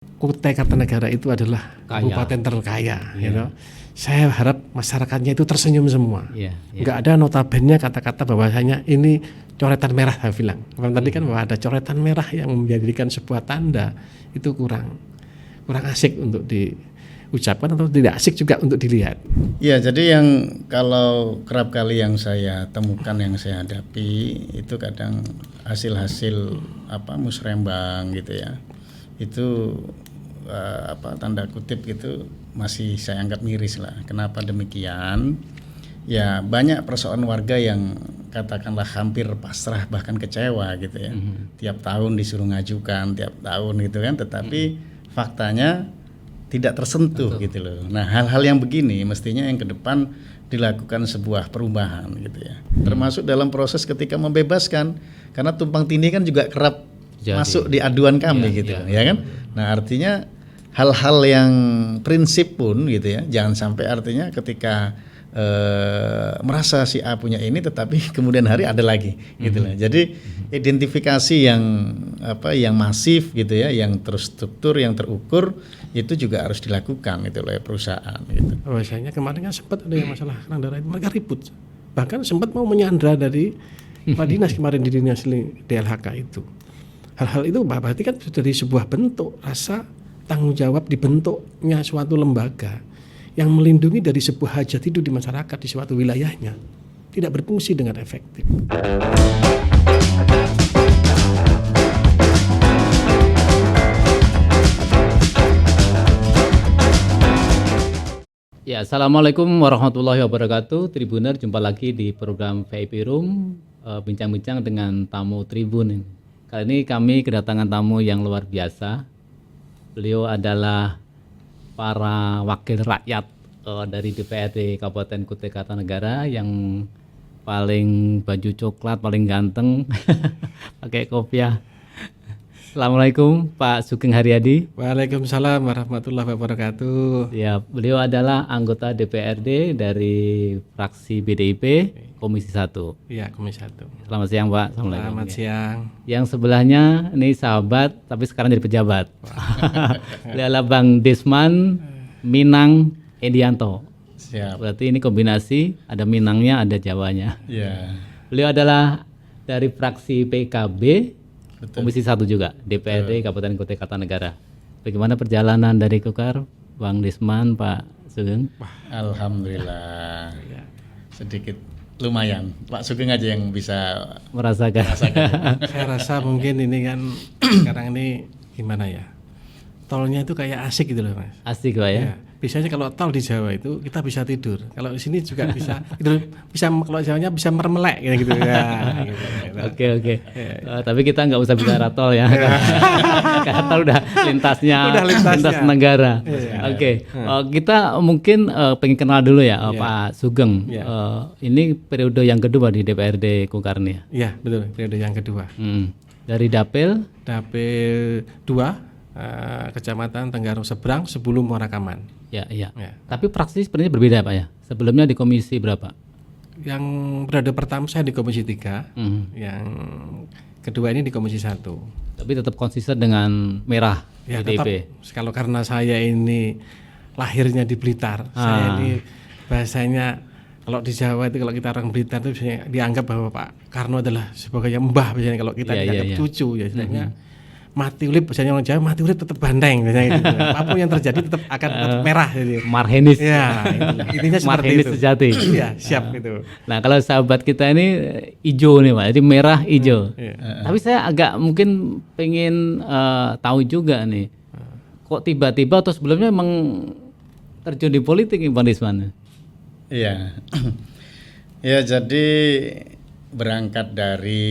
Kutai Kartanegara itu adalah Kaya. kabupaten terkaya, Saya harap masyarakatnya itu tersenyum semua. Nggak ada notabene kata-kata bahwasanya ini coretan merah, saya bilang. Tadi kan bahwa ada coretan merah yang menjadikan sebuah tanda, itu kurang asik untuk diucapkan atau tidak asik juga untuk dilihat. Ya, jadi yang kalau kerap kali yang saya temukan, yang saya hadapi itu kadang hasil-hasil musrembang gitu ya. Itu tanda kutip gitu masih saya anggap miris lah. Kenapa demikian? Ya banyak persoalan warga yang katakanlah hampir pasrah bahkan kecewa gitu ya. Tiap tahun disuruh ngajukan, tiap tahun gitu kan, tetapi faktanya tidak tersentuh gitu loh. Nah hal-hal yang begini mestinya yang ke depan dilakukan sebuah perubahan gitu ya. Termasuk dalam proses ketika membebaskan, karena tumpang tindih kan juga kerap masuk di aduan kami gitu ya kan. Nah artinya hal-hal yang prinsip pun gitu ya, jangan sampai artinya ketika merasa si A punya ini tetapi kemudian hari ada lagi gitu lah. Jadi identifikasi yang masif gitu ya, yang terstruktur, yang terukur itu juga harus dilakukan itu oleh perusahaan gitu. Biasanya kemarin kan sempat ada yang masalah kerang darah itu, mereka ribut. Bahkan sempat mau menyandra dari Pak Dinas kemarin di dinas DLHK itu. Hal-hal itu berarti kan sudah dari sebuah bentuk rasa tanggung jawab dibentuknya suatu lembaga yang melindungi dari sebuah hajat hidup di masyarakat di suatu wilayahnya tidak berfungsi dengan efektif. Ya, Assalamualaikum warahmatullahi wabarakatuh. Tribuner, jumpa lagi di program VIP Room, bincang-bincang dengan tamu Tribun. Kali ini kami kedatangan tamu yang luar biasa. Beliau adalah para wakil rakyat dari DPRD Kabupaten Kutai Kartanegara yang paling baju coklat, paling ganteng, pakai kopiah. Assalamualaikum Pak Sugeng Haryadi. Waalaikumsalam warahmatullahi wabarakatuh. Ya, beliau adalah anggota DPRD dari fraksi BDIP Komisi 1. Iya, Komisi 1. Selamat siang Pak. Assalamualaikum. Selamat siang. Yang sebelahnya ini sahabat tapi sekarang jadi pejabat. Beliau adalah Bang Desman Minang Edianto. Siap. Berarti ini kombinasi, ada Minangnya, ada Jawanya. Ya. Beliau adalah dari fraksi PKB. Betul. Komisi 1 juga, DPRD Kabupaten Kutai Kartanegara. Bagaimana perjalanan dari Kukar, Bang Desman, Pak Sugeng? Alhamdulillah. Sedikit lumayan. Pak Sugeng aja yang bisa Merasakan. Saya rasa mungkin ini kan sekarang ini gimana ya? Tolnya itu kayak asik gitu loh, Mas. Asik Pak ya? Ya, biasanya kalau tol di Jawa itu kita bisa tidur. Kalau di sini juga bisa tidur, bisa kalau Jawanya bisa mermelek gitu ya. Gitu. Oke. Tapi kita nggak usah bicara tol ya. Karena tol udah lintasnya, lintas negara. Oke. Kita mungkin pengen kenal dulu ya Pak Sugeng. Ini periode yang kedua di DPRD Kukarni. Iya, betul. Periode yang kedua. Dari Dapil 2 Kecamatan Tenggarong Seberang sebelum Muarakaman. Ya. Tapi praksi sebenarnya berbeda Pak ya. Sebelumnya di komisi berapa? Yang periode pertama saya di Komisi 3, yang kedua ini di Komisi 1. Tapi tetap konsisten dengan merah Ya, PDIP. tetap, kalau karena saya ini lahirnya di Blitar, saya ini bahasanya kalau di Jawa itu kalau kita orang Blitar itu biasanya dianggap bahwa Pak Karno adalah sebagai mbah, biasanya kalau kita dianggap cucu ya istilahnya. Mati urip, biasanya orang Jawa mati urip tetap banteng biasanya gitu. Apapun yang terjadi tetap akan tetap merah gitu. Marhenis. Ya, intinya seperti Marhenis itu. sejati. Iya, siap gitu. Nah, kalau sahabat kita ini hijau nih Pak, jadi merah hijau. Tapi saya agak mungkin pengen tahu juga nih, kok tiba-tiba atau sebelumnya emang terjun di politik nih Bang Desman? Iya. Ya, jadi berangkat dari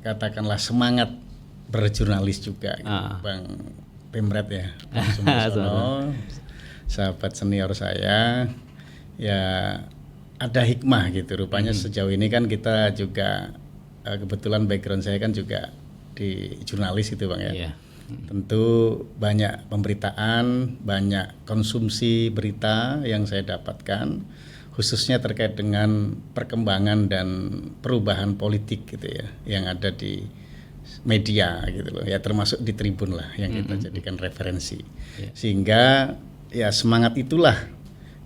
katakanlah semangat berjurnalis juga gitu. Bang Pemret ya, Bang Sumarsono, sahabat senior saya, ya ada hikmah gitu rupanya. Sejauh ini kan kita juga kebetulan background saya kan juga di jurnalis gitu Bang ya. Tentu banyak pemberitaan, banyak konsumsi berita yang saya dapatkan, khususnya terkait dengan perkembangan dan perubahan politik gitu ya yang ada di media gitu loh ya, termasuk di Tribun lah yang kita jadikan referensi. Sehingga ya semangat itulah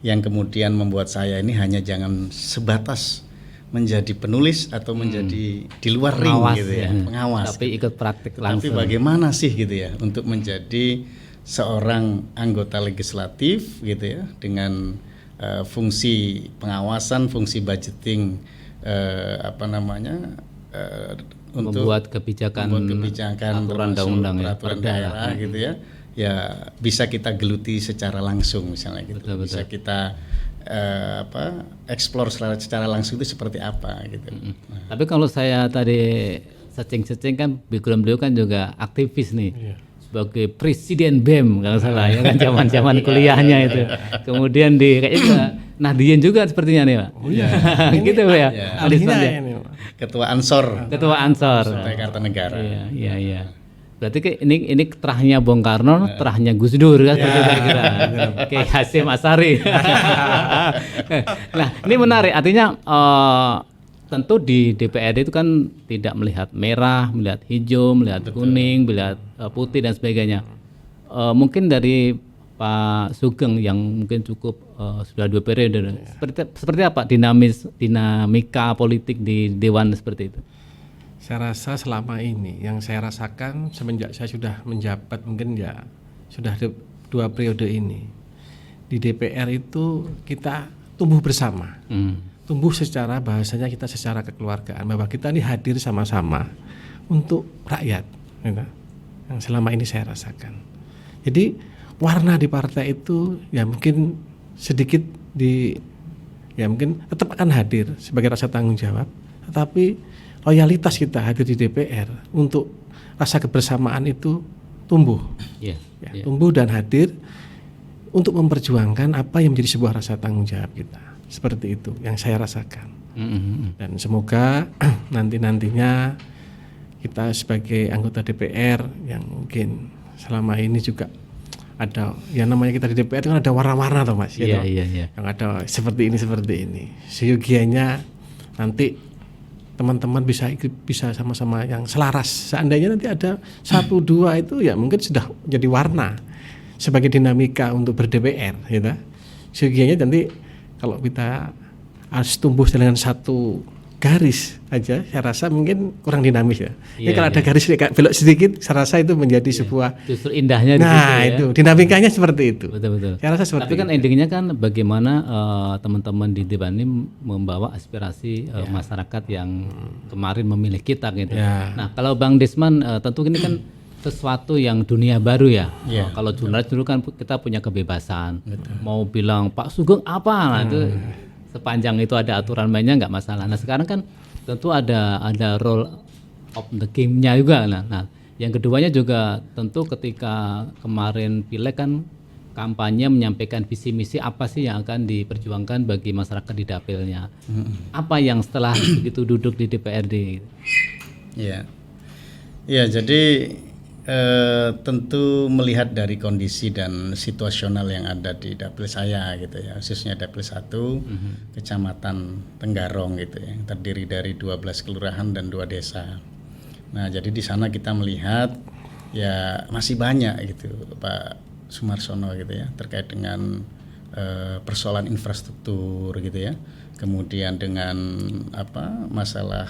yang kemudian membuat saya ini hanya jangan sebatas menjadi penulis atau menjadi di luar ring gitu ya, pengawas. Tapi ikut praktik langsung. Tapi bagaimana sih gitu ya untuk menjadi seorang anggota legislatif gitu ya dengan fungsi pengawasan, fungsi budgeting, untuk membuat kebijakan aturan undang-undang peraturan daerah gitu ya bisa kita geluti secara langsung misalnya gitu. Betul. Bisa kita explore secara langsung itu seperti apa gitu. Tapi kalau saya tadi searching kan background beliau kan juga aktivis nih. Sebagai presiden BEM kalau salah ya kan zaman kuliahnya itu. Kemudian kayaknya Nahdien juga sepertinya nih Pak. Gitu ya. Alihnya ini Pak. Ketua Ansor. Partai Kartanegara. Iya. Berarti ini terahnya Bung Karno, terahnya Gus Dur kan kira-kira. Kayak Hasyim Asyari. Nah, ini menarik. Artinya tentu di DPRD itu kan tidak melihat merah, melihat hijau, melihat kuning, melihat putih dan sebagainya. Mungkin dari Pak Sugeng yang mungkin cukup sudah 2 periode. Seperti apa dinamika politik di Dewan seperti itu? Saya rasa selama ini yang saya rasakan semenjak saya sudah menjabat mungkin ya sudah 2 periode ini di DPR itu kita tumbuh bersama, tumbuh secara bahasanya kita secara kekeluargaan bahwa kita ini hadir sama-sama untuk rakyat, gitu. Yang selama ini saya rasakan. Jadi warna di partai itu ya mungkin sedikit mungkin tetap akan hadir sebagai rasa tanggung jawab, tetapi loyalitas kita hadir di DPR untuk rasa kebersamaan itu tumbuh, tumbuh dan hadir untuk memperjuangkan apa yang menjadi sebuah rasa tanggung jawab kita. Seperti itu yang saya rasakan. Dan semoga nantinya kita sebagai anggota DPR yang mungkin selama ini juga ada yang namanya kita di DPR kan ada warna-warna toh Mas, Iya. Yang ada seperti ini. Seyogianya nanti teman-teman bisa sama-sama yang selaras. Seandainya nanti ada 1-2 itu ya mungkin sudah jadi warna sebagai dinamika untuk ber-DPR, gitu. Seyogianya nanti kalau kita harus tumbuh dengan satu garis aja, saya rasa mungkin kurang dinamis ya. Kalau ada garis belok sedikit, saya rasa itu menjadi sebuah justru indahnya. Itu dinamikanya seperti itu. Betul. Saya rasa seperti tapi kan endingnya kan bagaimana teman-teman di Dewan ini membawa aspirasi masyarakat yang kemarin memilih kita gitu. Nah kalau Bang Desman tentu ini kan sesuatu yang dunia baru ya. Kalau jurnalis dulu kan kita punya kebebasan. Mau bilang Pak Sugeng apa, nah itu sepanjang itu ada aturan mainnya nggak masalah. Nah sekarang kan tentu ada role of the game-nya juga. Nah yang keduanya juga tentu ketika kemarin pileg kan kampanye menyampaikan visi misi apa sih yang akan diperjuangkan bagi masyarakat di dapilnya. Apa yang setelah begitu duduk di DPRD? Ya jadi tentu melihat dari kondisi dan situasional yang ada di dapil saya gitu ya, khususnya dapil 1 Kecamatan Tenggarong gitu ya, yang terdiri dari 12 kelurahan dan 2 desa. Nah jadi di sana kita melihat ya masih banyak gitu Pak Sumarsono gitu ya, terkait dengan persoalan infrastruktur gitu ya, kemudian dengan masalah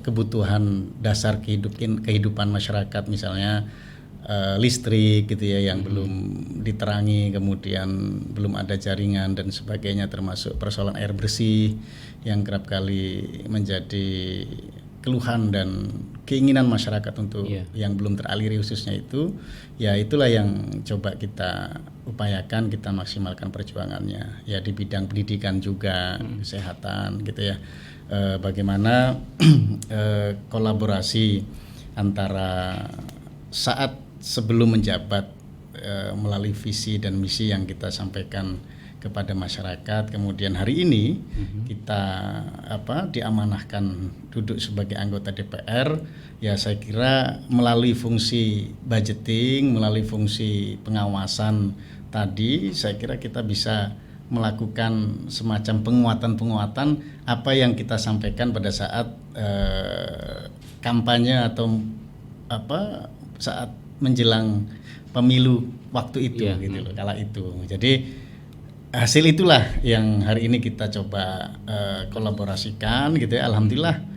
kebutuhan dasar kehidupan masyarakat, misalnya listrik gitu ya yang belum diterangi, kemudian belum ada jaringan dan sebagainya, termasuk persoalan air bersih yang kerap kali menjadi keluhan dan keinginan masyarakat untuk yang belum teraliri khususnya itu. Ya itulah yang coba kita upayakan, kita maksimalkan perjuangannya ya di bidang pendidikan juga, kesehatan gitu ya. Bagaimana kolaborasi antara saat sebelum menjabat melalui visi dan misi yang kita sampaikan kepada masyarakat, kemudian hari ini kita diamanahkan duduk sebagai anggota DPR, ya saya kira melalui fungsi budgeting, melalui fungsi pengawasan tadi, saya kira kita bisa melakukan semacam penguatan apa yang kita sampaikan pada saat kampanye atau saat menjelang pemilu waktu itu gitu loh, kala itu. Jadi hasil itulah yang hari ini kita coba kolaborasikan gitu ya. Alhamdulillah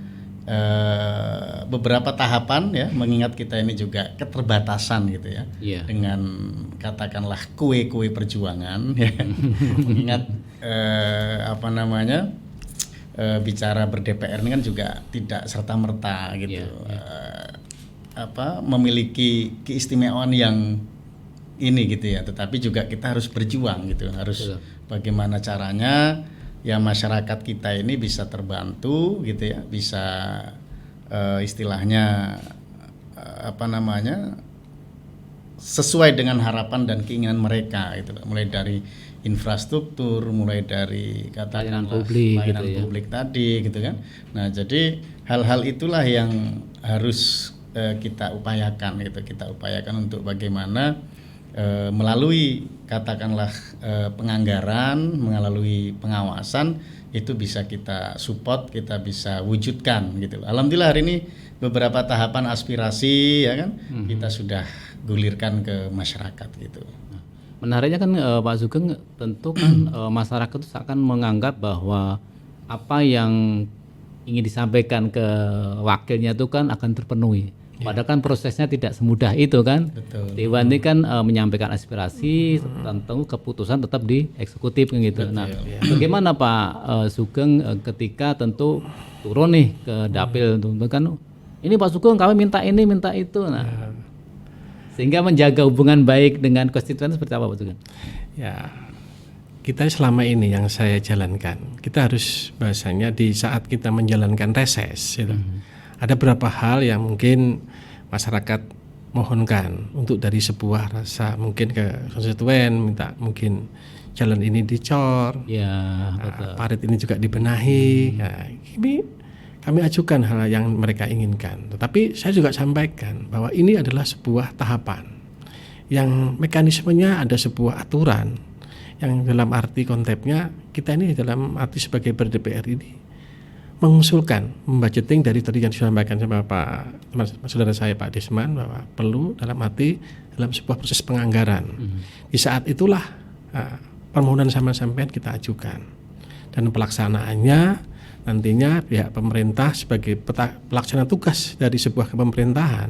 beberapa tahapan ya, mengingat kita ini juga keterbatasan gitu ya, dengan katakanlah kue-kue perjuangan ya. Mengingat bicara ber-DPR ini kan juga tidak serta-merta gitu, memiliki keistimewaan yang ini gitu ya, tetapi juga kita harus berjuang gitu, harus bagaimana caranya ya masyarakat kita ini bisa terbantu gitu ya, bisa istilahnya sesuai dengan harapan dan keinginan mereka gitu, mulai dari infrastruktur, mulai dari layanan publik, publik tadi gitu kan. Nah, jadi hal-hal itulah yang harus kita upayakan gitu, kita upayakan untuk bagaimana melalui katakanlah penganggaran, melalui pengawasan itu bisa kita support, kita bisa wujudkan gitu. Alhamdulillah hari ini beberapa tahapan aspirasi ya kan kita sudah gulirkan ke masyarakat gitu. Menariknya kan Pak Sugeng, tentu kan masyarakat itu akan menganggap bahwa apa yang ingin disampaikan ke wakilnya itu kan akan terpenuhi. Padahal kan prosesnya tidak semudah itu kan. Betul. Dewan ini kan menyampaikan aspirasi, tentu keputusan tetap di eksekutif kan gitu. Nah, bagaimana Pak Sugeng ketika tentu turun nih ke dapil, tentu kan ini Pak Sugeng kami minta ini minta itu. Nah, sehingga menjaga hubungan baik dengan konstituen seperti apa Pak Sugeng? Ya, kita selama ini yang saya jalankan, kita harus bahasanya di saat kita menjalankan reses gitu. Ada beberapa hal yang mungkin masyarakat mohonkan untuk dari sebuah rasa mungkin ke konstituen, minta mungkin jalan ini dicor, parit ini juga dibenahi. Nah, ini kami ajukan hal yang mereka inginkan. Tetapi saya juga sampaikan bahwa ini adalah sebuah tahapan yang mekanismenya ada sebuah aturan yang dalam arti konsepnya kita ini dalam arti sebagai ber-DPR ini mengusulkan membudgeting dari tadi yang disampaikan sama saudara saya Pak Desman bahwa perlu dalam arti dalam sebuah proses penganggaran. Di saat itulah permohonan sama sampean kita ajukan dan pelaksanaannya nantinya pihak pemerintah sebagai pelaksana tugas dari sebuah pemerintahan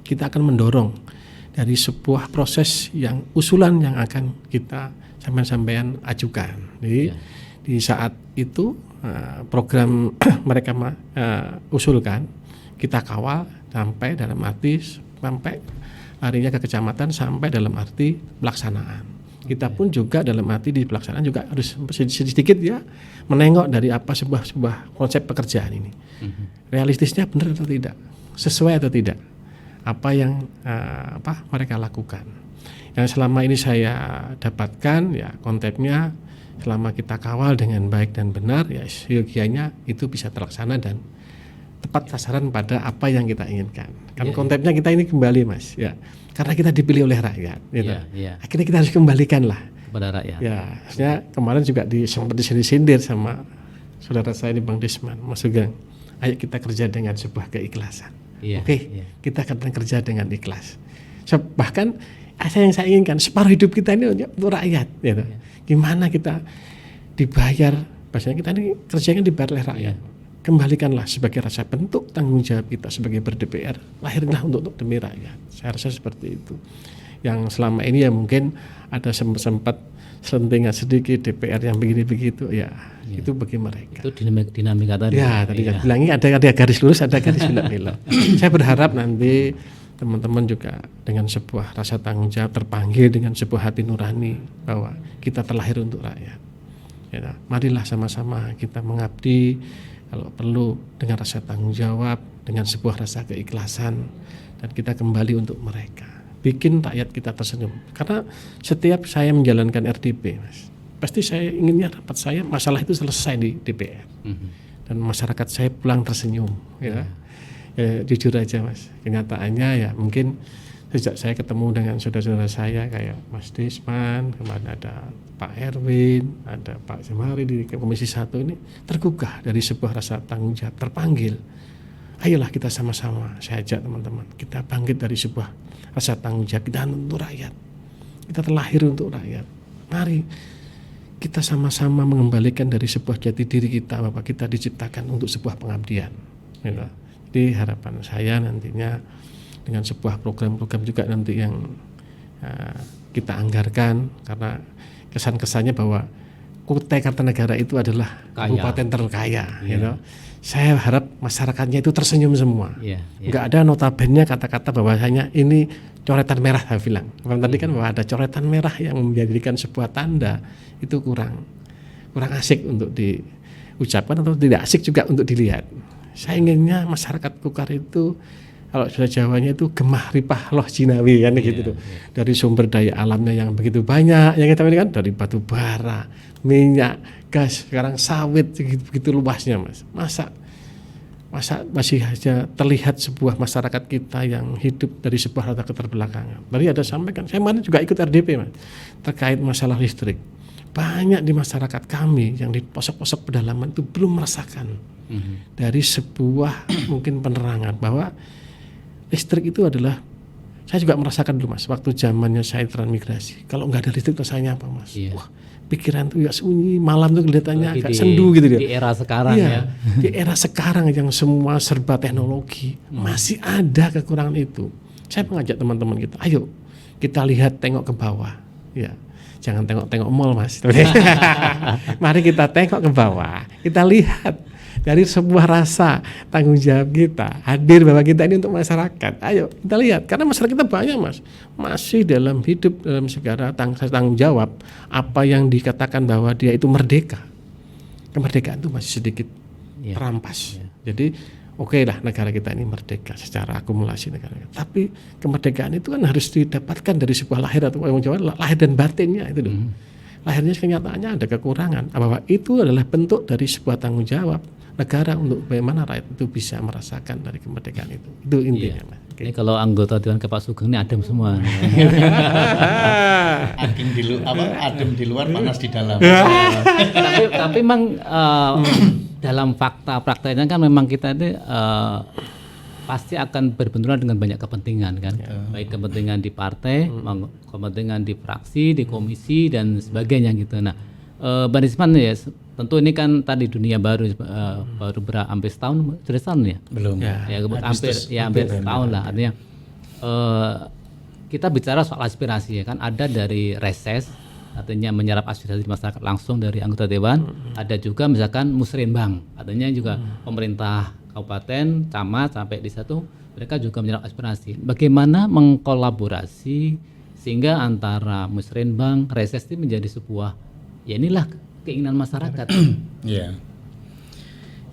kita akan mendorong dari sebuah proses yang usulan yang akan kita sampean ajukan. Jadi di saat itu program mereka usulkan kita kawal sampai dalam arti sampai larinya ke kecamatan sampai dalam arti pelaksanaan. Kita pun juga dalam arti di pelaksanaan juga harus sedikit ya menengok dari apa sebuah konsep pekerjaan ini. Realistisnya benar atau tidak, sesuai atau tidak apa yang mereka lakukan. Yang selama ini saya dapatkan ya konsepnya selama kita kawal dengan baik dan benar ya yogianya itu bisa terlaksana dan tepat sasaran pada apa yang kita inginkan. Kan konsepnya kita ini kembali Mas ya. Karena kita dipilih oleh rakyat gitu. Akhirnya kita harus kembalikan lah kepada rakyat. Ya, maksudnya kemarin juga sempat disindir sama saudara saya ini Bang Desman, Mas Sugeng. Ayo kita kerja dengan sebuah keikhlasan. Kita akan kerja dengan ikhlas. Bahkan yang saya inginkan separuh hidup kita ini untuk rakyat gitu. Gimana kita dibayar, bahasanya kita ini kerjanya dibayar oleh rakyat. Kembalikanlah sebagai rasa bentuk tanggung jawab kita sebagai ber-DPR, lahirlah untuk demi rakyat. Saya rasa seperti itu. Yang selama ini ya mungkin ada sempat selentingan sedikit DPR yang begini begitu ya. Itu bagi mereka. Itu dinamika tadi. Ya, tadi kan bilangnya ada garis lurus, ada garis belok-belok. Saya berharap nanti teman-teman juga dengan sebuah rasa tanggung jawab terpanggil dengan sebuah hati nurani bahwa kita terlahir untuk rakyat. Ya, marilah sama-sama kita mengabdi kalau perlu dengan rasa tanggung jawab, dengan sebuah rasa keikhlasan dan kita kembali untuk mereka. Bikin rakyat kita tersenyum. Karena setiap saya menjalankan RDP, Mas, pasti saya inginnya rapat saya masalah itu selesai di DPR. Dan masyarakat saya pulang tersenyum ya. Jujur aja Mas, kenyataannya ya mungkin sejak saya ketemu dengan saudara-saudara saya kayak Mas Desman, kemarin ada Pak Erwin, ada Pak Semari di Komisi 1 ini tergugah dari sebuah rasa tanggung jawab, terpanggil. Ayolah kita sama-sama, saya ajak teman-teman, kita bangkit dari sebuah rasa tanggung jawab kita untuk rakyat. Kita terlahir untuk rakyat. Mari kita sama-sama mengembalikan dari sebuah jati diri kita bahwa kita diciptakan untuk sebuah pengabdian. Gitu. Jadi harapan saya nantinya dengan sebuah program-program juga nanti yang kita anggarkan, karena kesan-kesannya bahwa Kutai Kartanegara itu adalah kabupaten terkaya, gitu. Saya harap masyarakatnya itu tersenyum semua. Nggak ada notabene kata-kata bahwasanya ini coretan merah, saya bilang. Tadi kan bahwa ada coretan merah yang menjadikan sebuah tanda, itu kurang asik untuk diucapkan atau tidak asik juga untuk dilihat. Saya inginnya masyarakat Kukar itu, kalau sudah Jawanya itu gemah ripah loh jinawi kan gitu tuh. Dari sumber daya alamnya yang begitu banyak yang kita miliki kan, dari batu bara, minyak, gas, sekarang sawit begitu luasnya Mas. Masa masih saja terlihat sebuah masyarakat kita yang hidup dari sebuah rata keterbelakangan. Tadi ada sampaikan, saya kemarin juga ikut RDP Mas, terkait masalah listrik. Banyak di masyarakat kami yang di posok-posok pedalaman itu belum merasakan dari sebuah mungkin penerangan bahwa listrik itu adalah, saya juga merasakan dulu Mas, waktu zamannya saya transmigrasi, kalau nggak ada listrik rasanya apa Mas? Wah, pikiran tuh ya sunyi, malam tuh kelihatannya agak sendu gitu dia. Di era sekarang Di era sekarang yang semua serba teknologi, masih ada kekurangan itu. Saya mengajak teman-teman kita, ayo kita lihat, tengok ke bawah, ya. Jangan tengok-tengok mall Mas. Mari kita tengok ke bawah, kita lihat dari sebuah rasa tanggung jawab kita hadir bahwa kita ini untuk masyarakat. Ayo kita lihat, karena masyarakat kita banyak Mas, masih dalam hidup dalam segala tanggung jawab. Apa yang dikatakan bahwa dia itu merdeka, kemerdekaan itu masih sedikit terampas. Jadi oke lah, negara kita ini merdeka secara akumulasi negara. Tapi kemerdekaan itu kan harus didapatkan dari sebuah lahir atau lahir dan batinnya itu dulu. Lahirnya kenyataannya ada kekurangan, bahwa itu adalah bentuk dari sebuah tanggung jawab negara untuk bagaimana rakyat itu bisa merasakan dari kemerdekaan itu. Itu intinya Mas. Ini kalau anggota Dewan Pak Sugeng ini adem semua. Adem di luar, panas di dalam. tapi memang dalam fakta-faktanya kan memang kita ini pasti akan berbenturan dengan banyak kepentingan kan, baik kepentingan di partai, kepentingan di fraksi, di komisi dan sebagainya gitu. Nah, Bang Desman ya, tentu ini kan tadi dunia baru hampir setahun, sudah setahun ya? Belum. Hampir setahun lah. Artinya kita bicara soal aspirasi ya kan, ada dari reses, artinya menyerap aspirasi masyarakat langsung dari anggota dewan, ada juga misalkan musrenbang, artinya juga pemerintah kabupaten, camat sampai di satu, mereka juga menyerap aspirasi. Bagaimana mengkolaborasi sehingga antara musrenbang, reses ini menjadi sebuah, ya inilah keinginan masyarakat. Iya.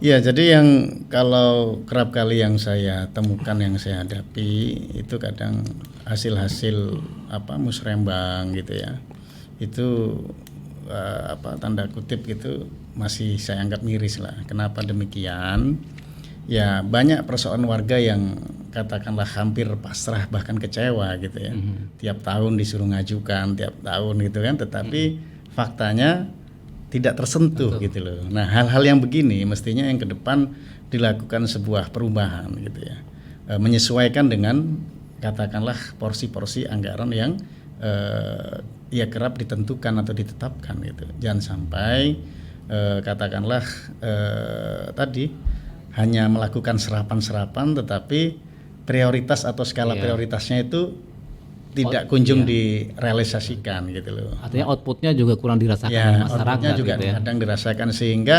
Iya, jadi yang kalau kerap kali yang saya temukan, yang saya hadapi itu kadang hasil-hasil musrembang gitu ya. Itu tanda kutip gitu masih saya anggap miris lah. Kenapa demikian? Ya banyak persoalan warga yang katakanlah hampir pasrah bahkan kecewa gitu ya. Tiap tahun disuruh ngajukan, tiap tahun gitu kan, tetapi faktanya tidak tersentuh gitu loh. Nah, hal-hal yang begini mestinya yang ke depan dilakukan sebuah perubahan gitu ya. Menyesuaikan dengan katakanlah porsi-porsi anggaran yang ya kerap ditentukan atau ditetapkan gitu. Jangan sampai katakanlah tadi hanya melakukan serapan-serapan tetapi prioritas atau skala prioritasnya itu tidak kunjung direalisasikan gitu loh. Artinya outputnya juga kurang dirasakan oleh masyarakat. Outputnya juga gitu ya. kadang dirasakan, sehingga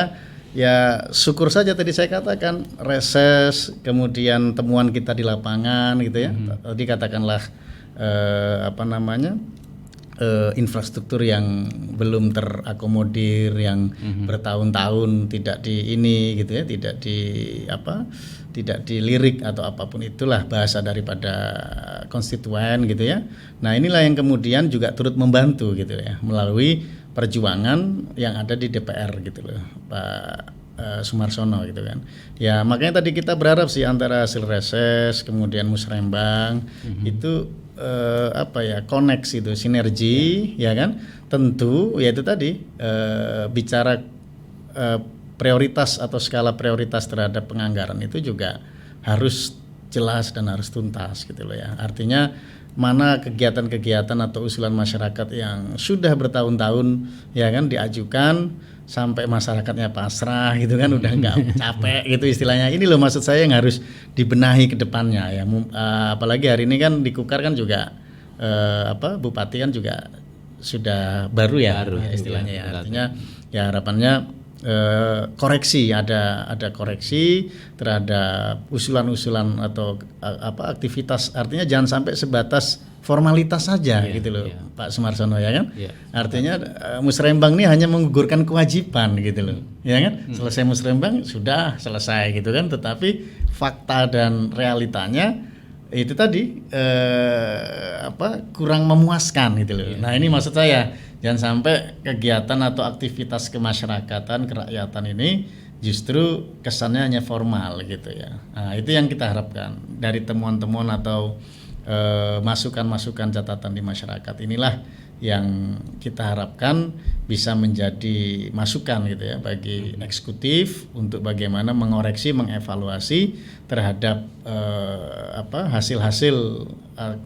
ya syukur saja tadi saya katakan reses, kemudian temuan kita di lapangan gitu ya. Tadi katakanlah infrastruktur yang belum terakomodir, yang bertahun-tahun tidak tidak dilirik atau apapun itulah bahasa daripada konstituen gitu ya. Nah, inilah yang kemudian juga turut membantu gitu ya melalui perjuangan yang ada di DPR gitu loh, Pak Sumarsono gitu kan. Ya makanya tadi kita berharap sih antara hasil reses kemudian musrembang itu koneksi itu sinergi ya kan, tentu yaitu tadi bicara prioritas atau skala prioritas terhadap penganggaran itu juga harus jelas dan harus tuntas gitu loh ya. Artinya mana kegiatan-kegiatan atau usulan masyarakat yang sudah bertahun-tahun ya kan diajukan sampai masyarakatnya pasrah gitu kan, udah nggak capek gitu istilahnya. Ini loh maksud saya yang harus dibenahi ke depannya ya. Apalagi hari ini kan di Kukar kan juga bupati kan juga sudah baru ya istilahnya ya. Artinya ya harapannya koreksi, ada koreksi terhadap usulan-usulan atau aktivitas, artinya jangan sampai sebatas formalitas saja gitu loh Pak Sumarsono ya kan. Artinya musrembang ini hanya menggugurkan kewajiban gitu loh ya kan. Selesai musrembang sudah selesai gitu kan, tetapi fakta dan realitanya itu tadi kurang memuaskan gitu loh. Nah ini maksud saya, jangan sampai kegiatan atau aktivitas kemasyarakatan, kerakyatan ini justru kesannya hanya formal gitu ya. Nah itu yang kita harapkan dari temuan-temuan atau masukan-masukan catatan di masyarakat inilah yang kita harapkan bisa menjadi masukan gitu ya bagi eksekutif untuk bagaimana mengoreksi, mengevaluasi terhadap hasil-hasil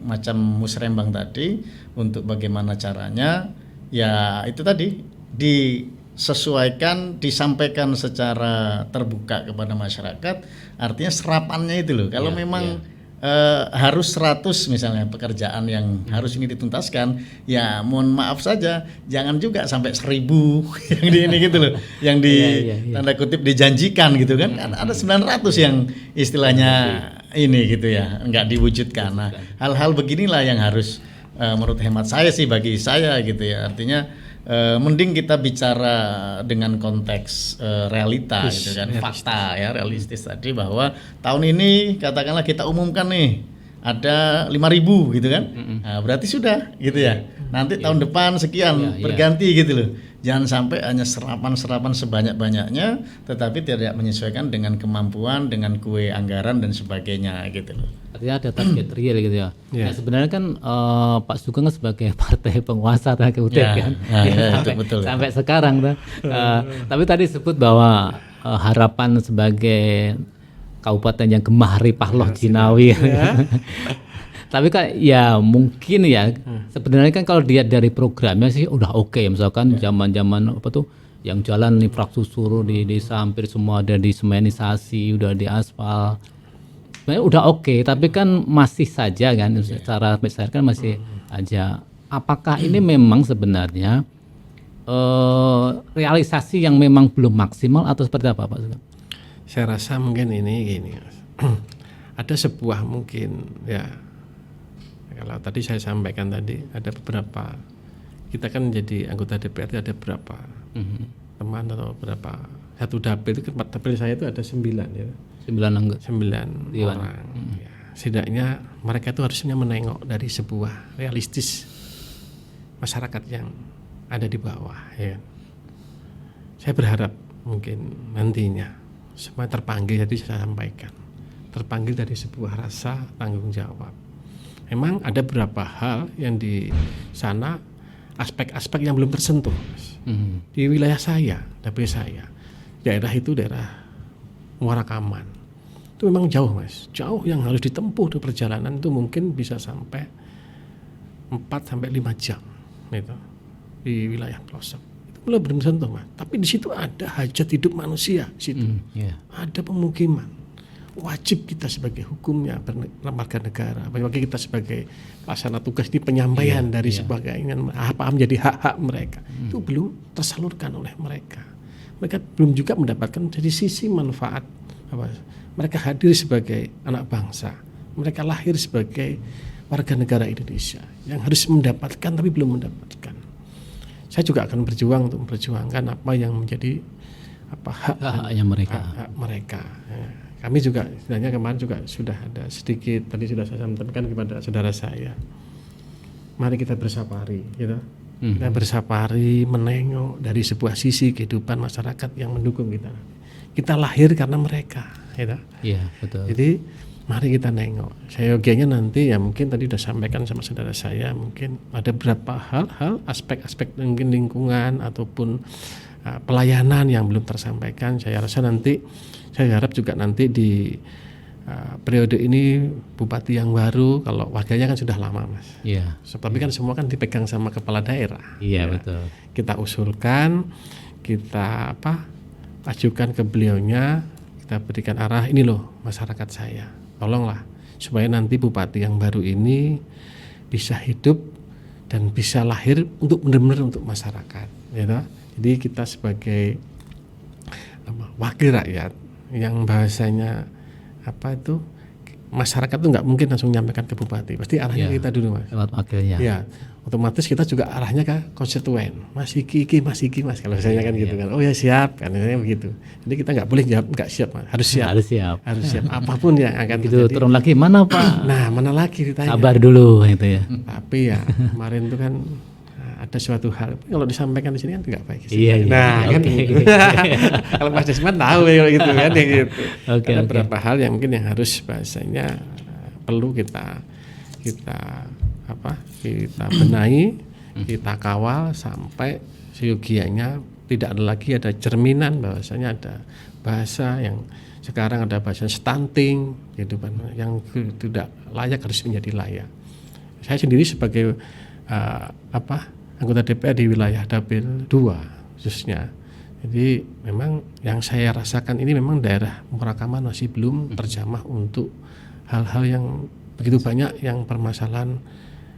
macam musrembang tadi, untuk bagaimana caranya ya itu tadi disesuaikan, disampaikan secara terbuka kepada masyarakat. Artinya serapannya itu loh, kalau memang harus 100 misalnya pekerjaan yang harus ini dituntaskan, ya mohon maaf saja jangan juga sampai 1000 yang di ini gitu loh, yang di tanda kutip dijanjikan gitu kan. Ada 900 yang istilahnya ini gitu ya, nggak diwujudkan. Nah hal-hal beginilah yang harus menurut hemat saya sih, bagi saya gitu ya, artinya mending kita bicara dengan konteks realita gitu kan, fakta ya, realistis tadi, bahwa tahun ini katakanlah kita umumkan nih ada 5.000 gitu kan. Nah, berarti sudah gitu ya. Nanti tahun depan sekian berganti gitu loh. Jangan sampai hanya serapan-serapan sebanyak-banyaknya tetapi tidak menyesuaikan dengan kemampuan, dengan kue anggaran dan sebagainya gitu loh. Artinya ada target real gitu ya. Nah, sebenarnya kan Pak Sugeng sebagai partai penguasa kan. Sampai sekarang tuh. Tapi tadi sebut bahwa harapan sebagai kabupaten yang gemah ripah loh Jinawi. Tapi kan ya mungkin ya sebenarnya kan kalau dilihat dari programnya sih udah oke. Misalkan zaman-zaman yang jalan infrastruktur di desa hampir semua ada disemenisasi, udah di aspal. Sebenarnya udah oke, tapi kan masih saja kan secara besar kan masih aja. Apakah ini memang sebenarnya realisasi yang memang belum maksimal atau seperti apa Pak Sugeng? Saya rasa mungkin ini gini, ada sebuah mungkin ya, kalau tadi saya sampaikan tadi ada beberapa, kita kan jadi anggota DPR itu ada berapa teman atau berapa, satu dapil itu, dapil saya itu ada 9 ya. 9 orang. Ya, setidaknya mereka itu harusnya menengok dari sebuah realistis masyarakat yang ada di bawah ya. Saya berharap mungkin nantinya semua terpanggil, jadi saya sampaikan, terpanggil dari sebuah rasa tanggung jawab. Memang ada beberapa hal yang di sana, aspek-aspek yang belum tersentuh di wilayah saya, dapil saya, daerah itu daerah Muarakaman, itu memang jauh Mas, jauh yang harus ditempuh di perjalanan itu mungkin bisa sampai 4-5 jam gitu, di wilayah pelosok itu belum tersentuh Mas. Tapi di situ ada hajat hidup manusia, di situ ada pemukiman. Wajib kita sebagai hukumnya lembaga negara, bagi kita sebagai pelaksana tugas di penyampaian dari sebuah keinginan apa menjadi hak-hak mereka itu belum tersalurkan oleh mereka. Mereka belum juga mendapatkan dari sisi manfaat mereka hadir sebagai anak bangsa, mereka lahir sebagai warga negara Indonesia yang harus mendapatkan tapi belum mendapatkan. Saya juga akan berjuang untuk memperjuangkan apa yang menjadi hak-haknya mereka. Hak mereka. Kami juga sebenarnya kemarin juga sudah ada sedikit, tadi sudah saya sampaikan kepada saudara saya. Mari kita bersafari, gitu. Kita bersafari menengok dari sebuah sisi kehidupan masyarakat yang mendukung kita. Kita lahir karena mereka, gitu. Iya, betul. Jadi mari kita nengok. Seyogianya nanti ya mungkin tadi udah sampaikan sama saudara saya, mungkin ada beberapa hal-hal aspek-aspek mungkin lingkungan ataupun pelayanan yang belum tersampaikan. Saya rasa nanti, saya harap juga nanti di periode ini bupati yang baru, kalau wakilnya kan sudah lama Mas. Iya. Tapi kan semua kan dipegang sama kepala daerah. Iya, Ya. betul. Kita usulkan, kita ajukan ke beliaunya, kita berikan arah, ini loh masyarakat saya, tolonglah supaya nanti bupati yang baru ini bisa hidup dan bisa lahir untuk benar-benar untuk masyarakat, gitu. Jadi kita sebagai wakil rakyat yang bahasanya masyarakat itu nggak mungkin langsung nyampaikan ke bupati, pasti arahnya kita dulu Mas. Lewat wakilnya. Ya, otomatis kita juga arahnya ke konstituen, Mas Iki, Mas kalau saya kan gitu kan. Oh ya siap, kan saya begitu. Jadi kita nggak boleh jawab nggak siap, Mas. Harus siap. Harus siap. Apapun yang akan Gitu terjadi. turun lagi mana Pak? Nah, mana lagi ditanya. Sabar dulu itu ya. Tapi ya kemarin itu kan ada suatu hal kalau disampaikan di sini kan nggak baik. Iya. Nah, kan Oke. gitu. Kalau Mas Desmond tahu ya kalau gitu kan ya gitu. Oke, Ada oke. beberapa hal yang mungkin yang harus bahasanya perlu kita benahi, kita kawal sampai seyogianya tidak ada lagi ada cerminan bahwasanya ada bahasa yang sekarang ada bahasa stunting gitu kan, yang tidak layak harus menjadi layak. Saya sendiri sebagai anggota DPR di wilayah Dapil 2 khususnya. Jadi memang yang saya rasakan ini memang daerah Murakaman masih belum terjamah untuk hal-hal yang begitu banyak yang permasalahan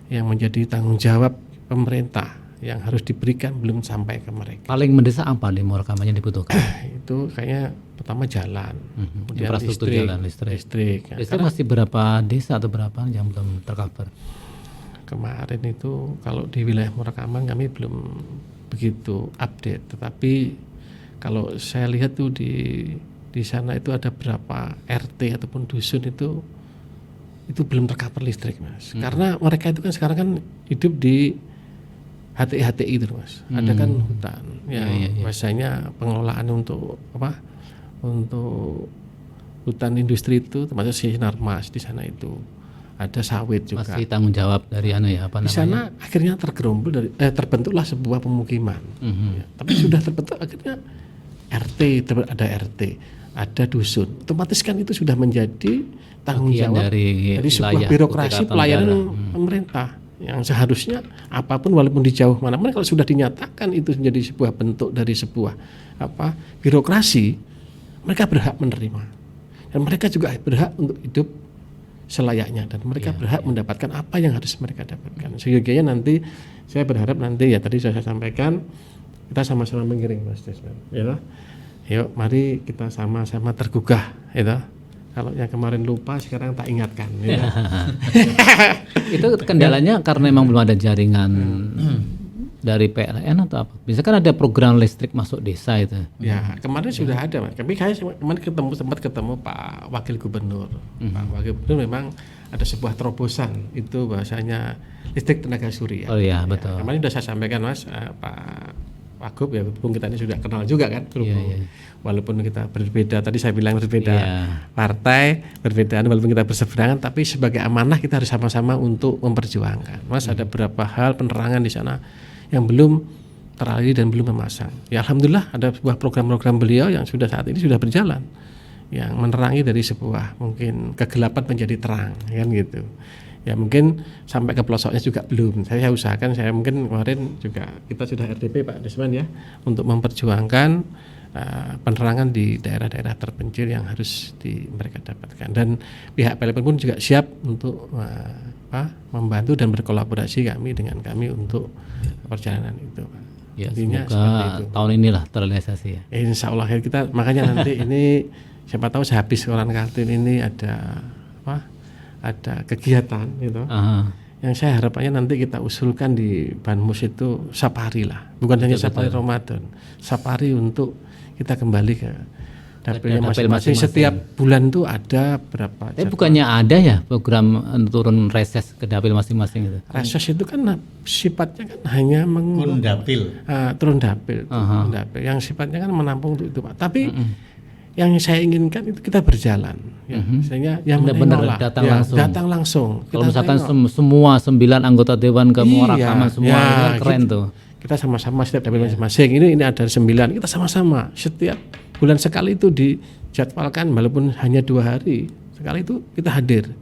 yang menjadi tanggung jawab pemerintah yang harus diberikan belum sampai ke mereka. Paling mendesak apa di Murakaman yang dibutuhkan? Itu kayaknya pertama jalan, kemudian Infrastruktur jalan, listrik. Ya, Listrik masih berapa desa atau berapa yang belum tercover? kemarin itu kalau di wilayah Murakaman kami belum begitu update, tetapi kalau saya lihat tuh di sana itu ada berapa RT ataupun dusun itu belum tercover listrik Mas. Karena mereka itu kan sekarang kan hidup di HTI itu Mas. Ada kan hutan yang biasanya pengelolaan untuk untuk hutan industri itu termasuk Sinarmas di sana itu. Ada sawit juga. Masih tanggung jawab dari Di sana akhirnya terbentuklah sebuah pemukiman. Ya, tapi sudah terbentuk akhirnya ada RT, ada dusun. Otomatis kan itu sudah menjadi tanggung jawab dari sebuah birokrasi pelayanan pemerintah yang seharusnya apapun walaupun di jauh mana kalau sudah dinyatakan itu menjadi sebuah bentuk dari sebuah birokrasi, mereka berhak menerima dan mereka juga berhak untuk hidup selayaknya dan mereka berhak mendapatkan apa yang harus mereka dapatkan. Sehingga nanti saya berharap nanti ya tadi saya sampaikan kita sama-sama mengiring Mas Desmond, ya. Yuk mari kita sama-sama tergugah, ya. Kalau yang kemarin lupa sekarang tak ingatkan, ya. Itu kendalanya karena memang belum ada jaringan dari PLN atau apa? Bisa kan ada program listrik masuk desa itu. Ya kemarin sudah ada Mas. Tapi saya kemarin sempat ketemu Pak Wakil Gubernur. Pak Wakil Gubernur memang ada sebuah terobosan itu bahasanya listrik tenaga surya. Oh iya betul. Kemarin sudah saya sampaikan Mas, Pak Wagub ya, berhubung kita ini sudah kenal juga kan, walaupun kita berbeda, tadi saya bilang berbeda partai, berbeda walaupun kita berseberangan, tapi sebagai amanah kita harus sama-sama untuk memperjuangkan. Mas ada beberapa hal penerangan di sana yang belum teraliri dan belum memasang. Ya alhamdulillah ada sebuah program-program beliau yang sudah saat ini sudah berjalan, yang menerangi dari sebuah mungkin kegelapan menjadi terang, kan gitu. Ya mungkin sampai ke pelosoknya juga belum. Saya usahakan, saya mungkin kemarin juga kita sudah RDP Pak Desmond ya untuk memperjuangkan penerangan di daerah-daerah terpencil yang harus mereka dapatkan, dan pihak PLN pun juga siap untuk membantu dan berkolaborasi dengan kami untuk perjalanan itu. Ya, intinya semoga tahun inilah terrealisasi ya. Insya Allah kita makanya nanti ini siapa tahu sehabis Koran Kartini ini ada kegiatan gitu. Yang saya harapannya nanti kita usulkan di Banmus itu safari lah, bukan hanya safari Ramadan, safari untuk kita kembali ke dapilnya masing-masing. Setiap bulan tuh ada berapa. Tapi bukannya ada ya program turun reses ke dapil masing-masing itu? Reses itu kan sifatnya kan hanya turun dapil. Turun dapil, yang sifatnya kan menampung untuk itu Pak. Tapi Yang saya inginkan itu kita berjalan, ya. Misalnya yang Benar-benar mengelola, datang ya, langsung. datang langsung. Kalau Kita misalkan tengok. semua 9 anggota dewan ke Muarakaman semua, ya, itu kan keren tuh. Kita sama-sama setiap dapil masing-masing. Ini ada 9. Kita sama-sama setiap bulan sekali itu dijadwalkan, walaupun hanya 2 hari sekali itu kita hadir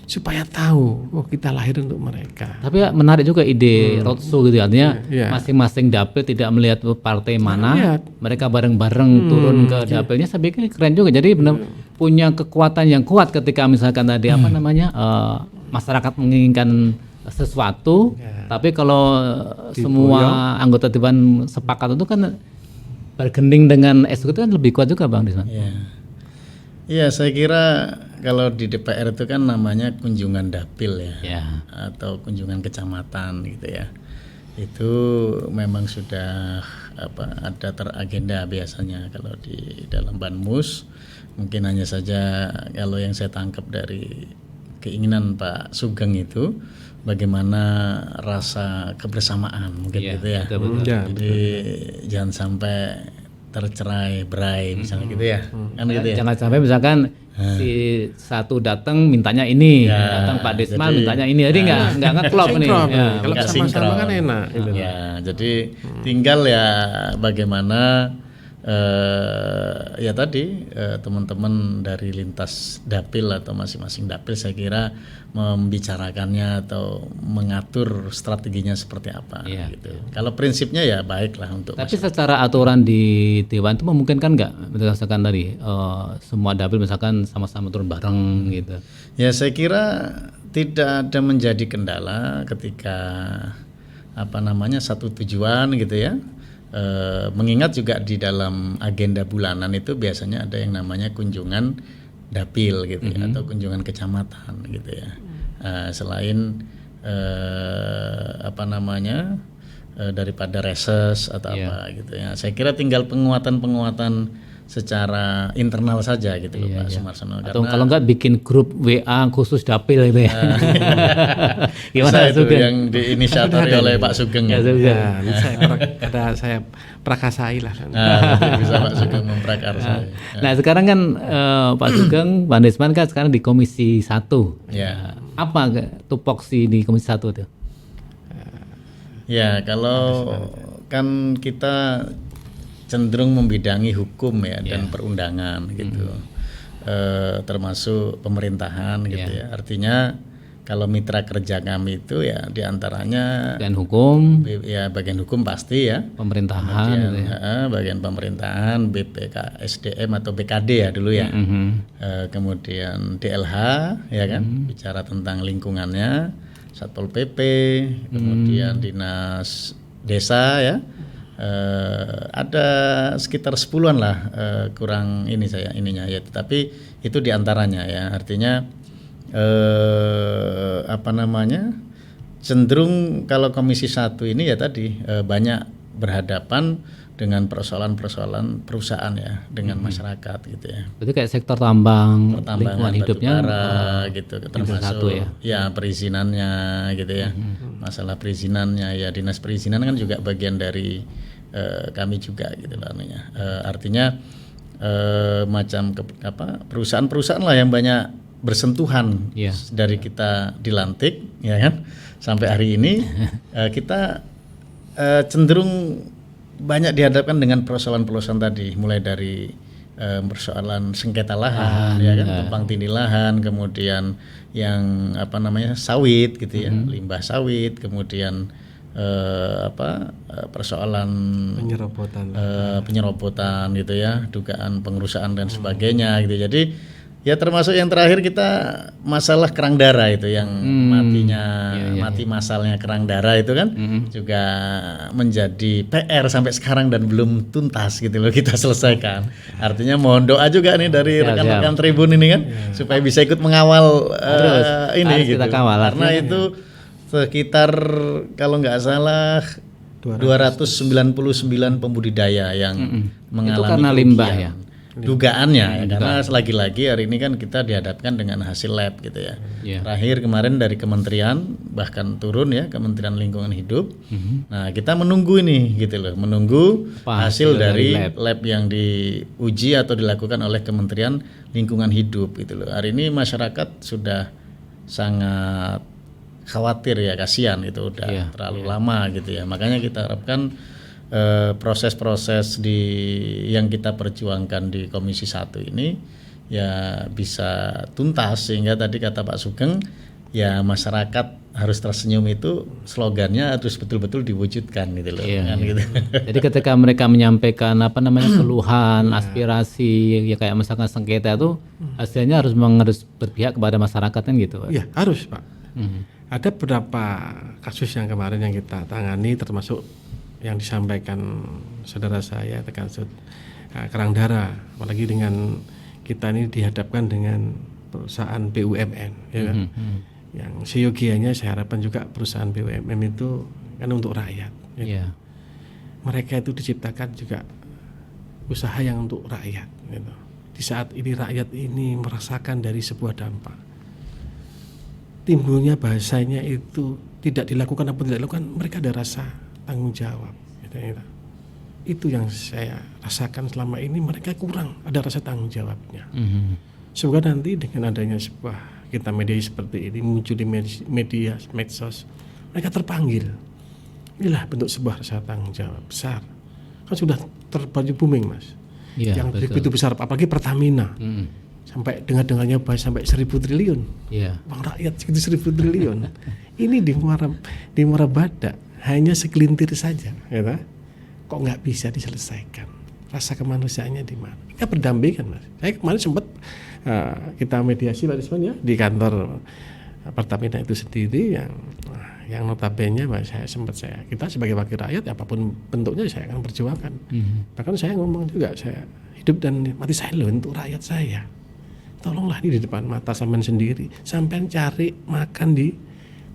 supaya tahu kita lahir untuk mereka. Tapi ya menarik juga ide roadshow gitu, artinya Iya. masing-masing dapil tidak melihat partai mana, lihat. mereka bareng-bareng turun ke dapilnya. Saya pikir keren juga. Jadi benar punya kekuatan yang kuat ketika misalkan tadi apa namanya masyarakat menginginkan sesuatu, tapi kalau semua anggota dewan sepakat itu kan bergending dengan eksekutif kan lebih kuat juga, Bang Desman. Iya, saya kira kalau di DPR itu kan namanya kunjungan dapil ya, Ya. atau kunjungan kecamatan gitu ya. Itu memang sudah ada teragenda biasanya kalau di dalam Banmus. Mungkin hanya saja kalau yang saya tangkap dari keinginan Pak Sugeng itu bagaimana rasa kebersamaan mungkin Iya, gitu ya. betul-betul. Ya, Jadi jangan sampai tercerai berai misalnya gitu ya. Kan gitu ya. Jangan sampai misalkan si satu datang mintanya ini, datang Pak Desman mintanya ini, jadi nggak ngeklop nih. Sinkron. Ya, Kalau nggak sama-sama sinkron. kan enak. Gitu. Ya, jadi tinggal ya bagaimana ya tadi teman-teman dari lintas dapil atau masing-masing dapil saya kira membicarakannya atau mengatur strateginya seperti apa Iya. gitu. Kalau prinsipnya ya baiklah untuk Tapi secara aturan di dewan itu memungkinkan nggak, misalkan tadi semua dapil misalkan sama-sama turun bareng gitu. ya saya kira tidak ada menjadi kendala ketika satu tujuan gitu ya. Mengingat juga di dalam agenda bulanan itu biasanya ada yang namanya kunjungan dapil gitu ya, atau kunjungan kecamatan gitu ya. Selain daripada reses atau apa gitu ya. Saya kira tinggal penguatan-penguatan secara internal saja gitu loh Pak Sumarsono. Atau kalau nggak bikin grup WA khusus dapil gitu ya. Gimana itu Sugeng? yang diinisiatori oleh Pak Sugeng ya? Ya, ini saya prakasai lah. Nah, bisa Pak Sugeng memprakarsai. Nah sekarang kan Pak Sugeng, Bang Desman kan sekarang di Komisi 1. Ya. Apa tupoksi di Komisi 1 itu? Ya, kalau kan kita cenderung membidangi hukum ya dan perundangan gitu, termasuk pemerintahan gitu ya. Artinya kalau mitra kerja kami itu ya diantaranya Dan hukum, ya bagian hukum pasti ya, pemerintahan gitu ya. bagian pemerintahan, BPK SDM atau BKD ya dulu ya. Kemudian DLH ya kan, bicara tentang lingkungannya, Satpol PP, kemudian dinas desa ya. Ada sekitar 10-an lah, kurang ini saya ininya ya, tetapi itu diantaranya ya, artinya cenderung kalau Komisi 1 ini ya tadi banyak berhadapan dengan persoalan-persoalan perusahaan ya dengan masyarakat gitu ya. Berarti kayak sektor tambang, lingkungan Pertambangan hidupnya batubara gitu, termasuk satu ya? perizinannya gitu ya. Masalah perizinannya ya, dinas perizinan kan juga bagian dari kami juga gitu lah anunya. Artinya perusahaan-perusahaan lah yang banyak bersentuhan dari kita dilantik ya kan sampai hari ini kita cenderung banyak dihadapkan dengan persoalan-persoalan tadi, mulai dari persoalan sengketa lahan ya kan, tumpang tindih lahan, kemudian yang sawit gitu ya, limbah sawit, kemudian persoalan penyerobotan gitu ya, dugaan pengerusakan dan sebagainya gitu. Jadi ya termasuk yang terakhir kita masalah kerang darah itu yang mati masalnya kerang darah itu kan juga menjadi PR sampai sekarang dan belum tuntas gitu loh kita selesaikan. Artinya mohon doa juga nih dari rekan-rekan Tribun ini kan supaya bisa ikut mengawal ini gitu. Kita kawal, karena itu sekitar kalau nggak salah 299 pembudidaya yang mengalami itu karena kerugian. limbah ya. dugaannya ya, karena lagi-lagi hari ini kan kita dihadapkan dengan hasil lab gitu ya. Terakhir kemarin dari kementerian bahkan turun ya, Kementerian Lingkungan Hidup. Nah kita menunggu ini gitu loh, menunggu hasil dari lab yang diuji atau dilakukan oleh Kementerian Lingkungan Hidup gitu loh. Hari ini masyarakat sudah sangat khawatir ya, kasihan itu udah terlalu lama gitu ya. Makanya kita harapkan proses-proses yang kita perjuangkan di Komisi 1 ini ya bisa tuntas, sehingga tadi kata Pak Sugeng ya masyarakat harus tersenyum itu slogannya harus betul-betul diwujudkan gitu loh. Gitu. Jadi ketika mereka menyampaikan keluhan, aspirasi ya kayak misalkan sengketa itu hasilnya harus berpihak kepada masyarakat kan gitu Pak? Iya harus Pak. Ada beberapa kasus yang kemarin yang kita tangani, termasuk yang disampaikan saudara saya terkait kerang darah, apalagi dengan kita ini dihadapkan dengan perusahaan BUMN ya kan? Yang seyogianya saya harapkan juga perusahaan BUMN itu kan untuk rakyat ya. Mereka itu diciptakan juga usaha yang untuk rakyat gitu. Di saat ini rakyat ini merasakan dari sebuah dampak timbulnya bahasanya itu tidak dilakukan apa tidak dilakukan, mereka ada rasa tanggung jawab gitu. Itu yang saya rasakan selama ini, mereka kurang ada rasa tanggung jawabnya. Semoga nanti dengan adanya sebuah kita media seperti ini muncul di media medsos, mereka terpanggil. Inilah bentuk sebuah rasa tanggung jawab besar. Kan sudah terbanyak booming Mas. Yang begitu besar, apalagi Pertamina. Sampai dengar-dengarnya sampai 1.000 triliun. Uang rakyat segitu 1.000 triliun. Ini di Muara Badak hanya segelintir saja, ya. Kok nggak bisa diselesaikan? Rasa kemanusiaannya di mana? Kita berdampingan Mas. Saya kemarin sempat kita mediasi Pak Disman ya di kantor Pertamina itu sendiri yang notabene Mas, kita sebagai wakil rakyat apapun bentuknya saya akan perjuangkan. Bahkan saya ngomong juga, saya hidup dan mati saya loh untuk rakyat saya. Tolonglah ini di depan mata sampean sendiri, sampean cari makan di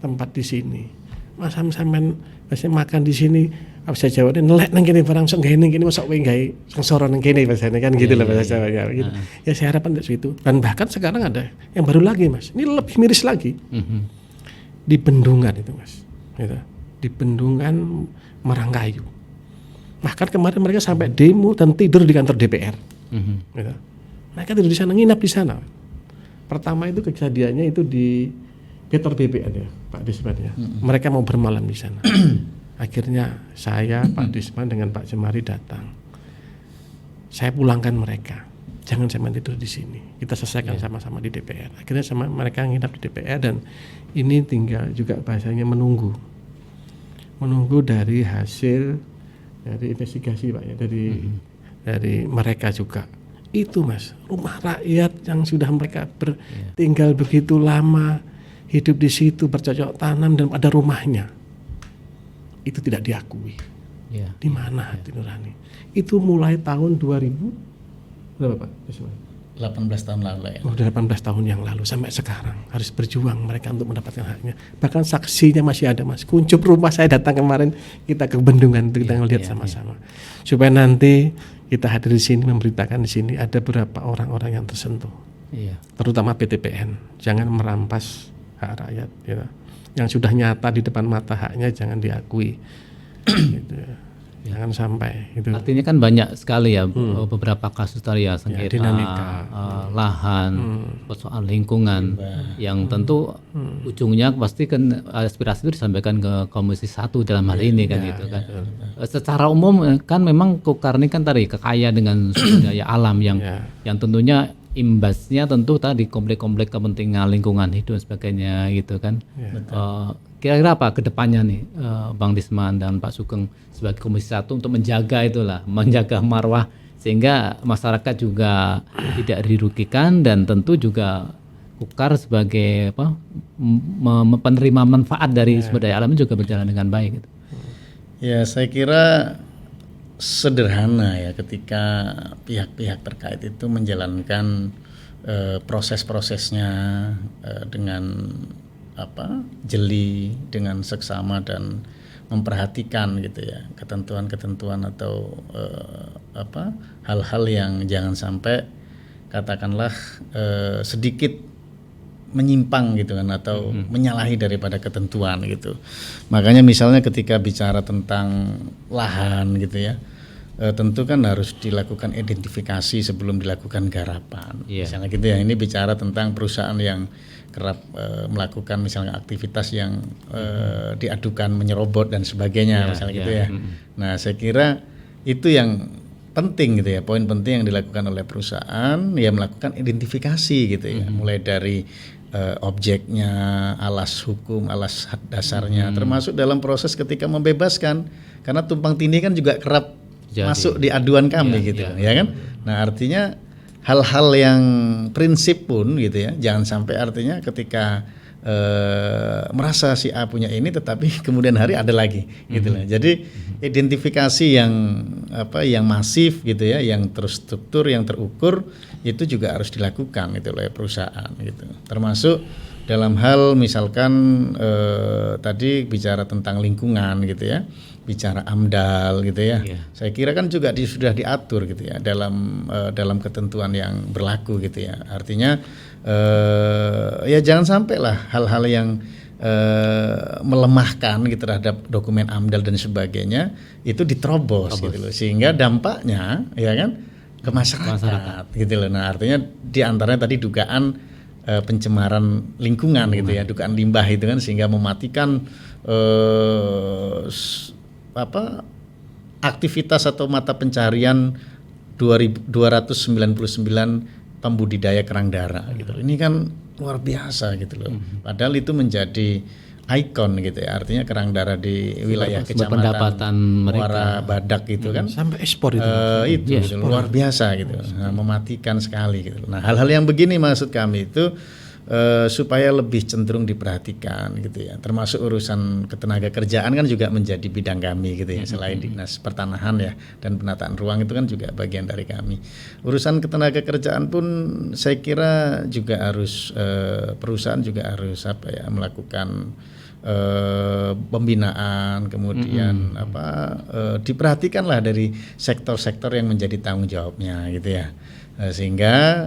tempat di sini. Mas sampean biasanya makan di sini, apa saya jawabnya nelek nang kene barang sok ngene kene mosok kowe gawe sengsara nang kene bahasane kan gitu lah bahasa Jawanya gitu. Ya saya harapkan untuk itu. Dan bahkan sekarang ada yang baru lagi Mas. Ini lebih miris lagi. Di Bendungan itu Mas. Gitu. Di Bendungan Marangkayu. Bahkan kemarin mereka sampai demo dan tidur di kantor DPR. Gitu. Mereka tidur di sana, nginap di sana. Pertama itu kejadiannya itu di Petor BPN ya, Pak Disman ya. Mereka mau bermalam di sana. Akhirnya saya, Pak Disman dengan Pak Jemari datang. Saya pulangkan mereka. Jangan sampai tidur di sini. Kita selesaikan sama-sama di DPR. Akhirnya mereka nginap di DPR dan ini tinggal juga bahasanya menunggu dari hasil dari investigasi Pak ya, dari mereka juga. Itu Mas, rumah rakyat yang sudah mereka tinggal begitu lama, hidup di situ, bercocok tanam dan ada rumahnya, itu tidak diakui. Di mana hati nurani? Itu mulai tahun 2000 berapa Pak? 18 tahun lalu ya. Udah 18 tahun yang lalu sampai sekarang harus berjuang mereka untuk mendapatkan haknya. Bahkan saksinya masih ada Mas. Kuncup rumah saya datang kemarin, kita ke Bendungan itu kita ngelihat sama-sama. Supaya nanti kita hadir di sini memberitakan di sini ada beberapa orang-orang yang tersentuh. Terutama PTPN. Jangan merampas hak rakyat gitu. Yang sudah nyata di depan mata haknya jangan diakui. Gitu. Jangan sampai itu. Artinya kan banyak sekali ya beberapa kasus tadi ya, sengketa dinamika, lahan, persoalan lingkungan yang tentu ujungnya pasti kan aspirasi itu disampaikan ke Komisi 1 dalam hal ini kan gitu kan. Secara umum kan memang Kukar ini kan tadi kekaya dengan sumber daya alam yang tentunya imbasnya tentu tadi komplek-komplek kepentingan lingkungan hidup dan sebagainya gitu kan. Kira-kira apa kedepannya nih Bang Disman dan Pak Sugeng sebagai Komisi 1 untuk menjaga marwah sehingga masyarakat juga tidak dirugikan dan tentu juga Kukar sebagai penerima manfaat dari sumber daya alam juga berjalan dengan baik gitu. Ya saya kira sederhana ya ketika pihak-pihak terkait itu menjalankan proses-prosesnya dengan jeli, dengan seksama dan memperhatikan gitu ya ketentuan-ketentuan atau hal-hal yang jangan sampai katakanlah sedikit menyimpang gitu kan atau menyalahi daripada ketentuan gitu. Makanya misalnya ketika bicara tentang lahan gitu ya, tentu kan harus dilakukan identifikasi sebelum dilakukan garapan. Misalnya gitu ya, ini bicara tentang perusahaan yang kerap melakukan misalnya aktivitas yang diadukan menyerobot dan sebagainya misalnya gitu ya. Nah, saya kira itu yang penting gitu ya, poin penting yang dilakukan oleh perusahaan ya, melakukan identifikasi gitu ya, mulai dari objeknya, alas hukum, alas dasarnya, termasuk dalam proses ketika membebaskan, karena tumpang tindih kan juga kerap masuk di aduan kami gitu ya kan. Nah, artinya hal-hal yang prinsip pun gitu ya, jangan sampai artinya ketika merasa si A punya ini tetapi kemudian hari ada lagi gitu lah. Jadi identifikasi yang yang masif gitu ya, yang terstruktur, yang terukur itu juga harus dilakukan gitu oleh perusahaan gitu. Termasuk dalam hal misalkan tadi bicara tentang lingkungan gitu ya, bicara AMDAL gitu ya. Saya kira kan juga sudah diatur gitu ya dalam ketentuan yang berlaku gitu ya. Artinya ya jangan sampai lah hal-hal yang melemahkan gitu terhadap dokumen AMDAL dan sebagainya itu diterobos gitu loh, sehingga dampaknya ya kan ke masyarakat gitu loh. Nah, artinya diantaranya tadi dugaan pencemaran lingkungan gitu ya, dugaan limbah itu kan, sehingga mematikan aktivitas atau mata pencarian 299 pembudidaya kerang darah gitu. Ini kan luar biasa gitu loh. Padahal itu menjadi ikon gitu ya. Artinya kerang darah di wilayah kecamatan Muara Badak gitu kan sampai ekspor itu. Gitu, luar biasa gitu. Nah, mematikan sekali gitu. Nah, hal-hal yang begini maksud kami itu supaya lebih cenderung diperhatikan gitu ya. Termasuk urusan ketenaga kerjaan kan juga menjadi bidang kami gitu ya. Selain Dinas Pertanahan ya dan Penataan Ruang itu kan juga bagian dari kami. Urusan ketenaga kerjaan pun saya kira juga harus perusahaan juga harus melakukan pembinaan, kemudian diperhatikanlah dari sektor-sektor yang menjadi tanggung jawabnya gitu ya. Sehingga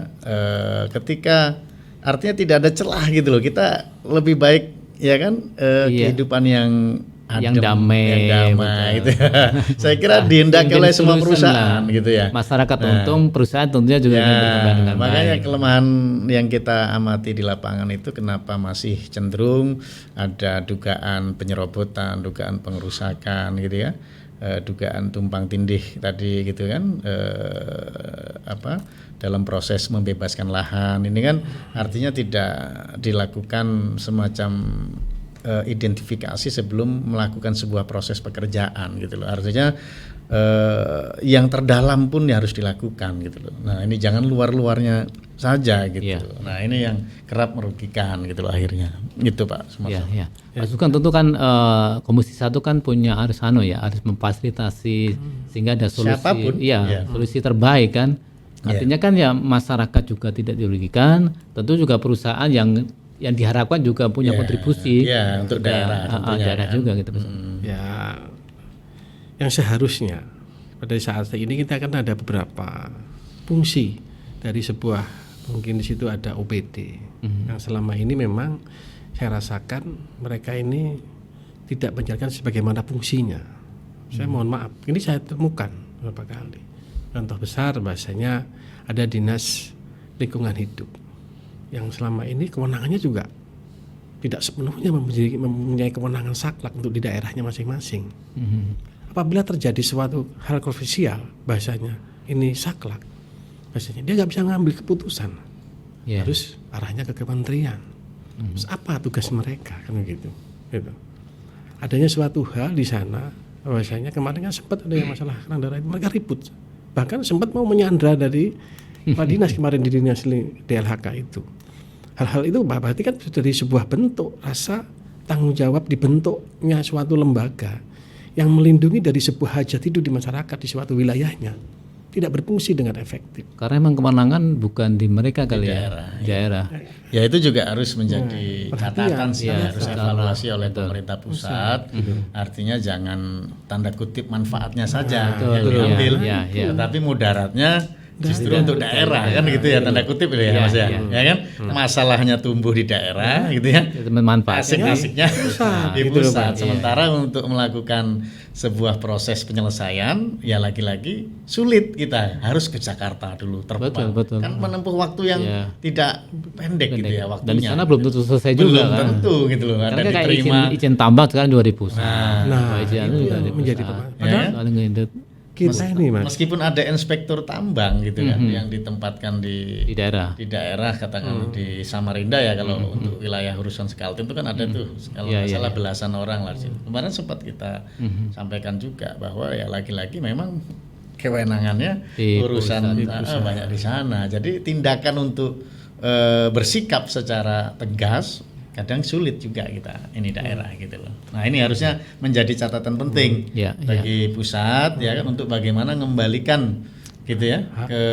ketika artinya tidak ada celah gitu loh, kita lebih baik ya kan kehidupan yang adem, yang damai gitu ya. Saya kira dihendaki oleh semua perusahaan gitu ya. Masyarakat untung, perusahaan tentunya juga ingin berkembang dengan makanya baik. kelemahan yang kita amati di lapangan itu kenapa masih cenderung ada dugaan penyerobotan, dugaan pengerusakan gitu ya. Dugaan tumpang tindih tadi gitu kan, dalam proses membebaskan lahan ini kan artinya tidak dilakukan semacam identifikasi sebelum melakukan sebuah proses pekerjaan gitu loh. Artinya yang terdalam pun harus dilakukan gitu loh. Nah, ini jangan luar-luarnya saja gitu. Nah, ini yang kerap merugikan gitu loh akhirnya. Gitu Pak Sumarso. Pak Sugeng, tentu kan Komisi 1 kan punya harus memfasilitasi sehingga ada solusi. Siapapun, solusi terbaik kan. Artinya kan ya masyarakat juga tidak dirugikan, tentu juga perusahaan yang diharapkan juga punya kontribusi untuk daerah, daerah juga gitu. Ya, yang seharusnya pada saat ini kita akan ada beberapa fungsi dari sebuah, mungkin di situ ada OPD yang selama ini memang saya rasakan mereka ini tidak menjalankan sebagaimana fungsinya. Saya mohon maaf, ini saya temukan beberapa kali. Contoh besar bahasanya ada Dinas Lingkungan Hidup yang selama ini kewenangannya juga tidak sepenuhnya mempunyai kewenangan saklek untuk di daerahnya masing-masing. Apabila terjadi suatu hal kontroversial, bahasanya ini saklek, bahasanya dia nggak bisa ngambil keputusan, harus arahnya ke kementerian. Terus apa tugas mereka kan gitu. Adanya suatu hal di sana, bahasanya kemarin kan sempat ada yang masalah kerang darah itu, mereka ribut. Bahkan sempat mau menyandra dari Pak Dinas kemarin di Dinas DLHK itu. Hal-hal itu berarti kan sudah dari sebuah bentuk rasa tanggung jawab dibentuknya suatu lembaga yang melindungi dari sebuah hajat hidup di masyarakat di suatu wilayahnya. tidak berfungsi dengan efektif. Karena emang kemenangan bukan di mereka kali daerah. Ya itu juga harus menjadi catatan sih, Ya, harus evaluasi oleh pemerintah pusat. Artinya jangan tanda kutip manfaatnya saja yang diambil, tetapi mudaratnya justru untuk daerah kan gitu ya, tanda kutip itu ya Mas ya. Ya kan masalahnya tumbuh di daerah gitu ya. Manfaatnya Asik-asiknya di pusat. Sementara untuk melakukan sebuah proses penyelesaian ya lagi-lagi sulit, kita harus ke Jakarta dulu terbang. Betul. Kan menempuh waktu yang tidak pendek gitu ya waktunya. Dan di sana belum tentu selesai juga belum kan. tentu gitu loh. Karena Ada kayak diterima. izin tambang sekarang 2000. Nah, izin itu juga yang menjadi padahal kita ini Mas. Meskipun ada inspektur tambang gitu kan yang ditempatkan di daerah. katakan di Samarinda ya, kalau untuk wilayah urusan Skaltim itu kan ada tuh kalau nggak salah belasan orang lah sih. Kemarin sempat kita sampaikan juga bahwa ya lagi-lagi memang kewenangannya Di urusan banyak di sana. Jadi tindakan untuk bersikap secara tegas kadang sulit juga kita ini daerah gitu loh. Nah ini harusnya menjadi catatan penting bagi pusat ya kan, untuk bagaimana mengembalikan gitu ya ke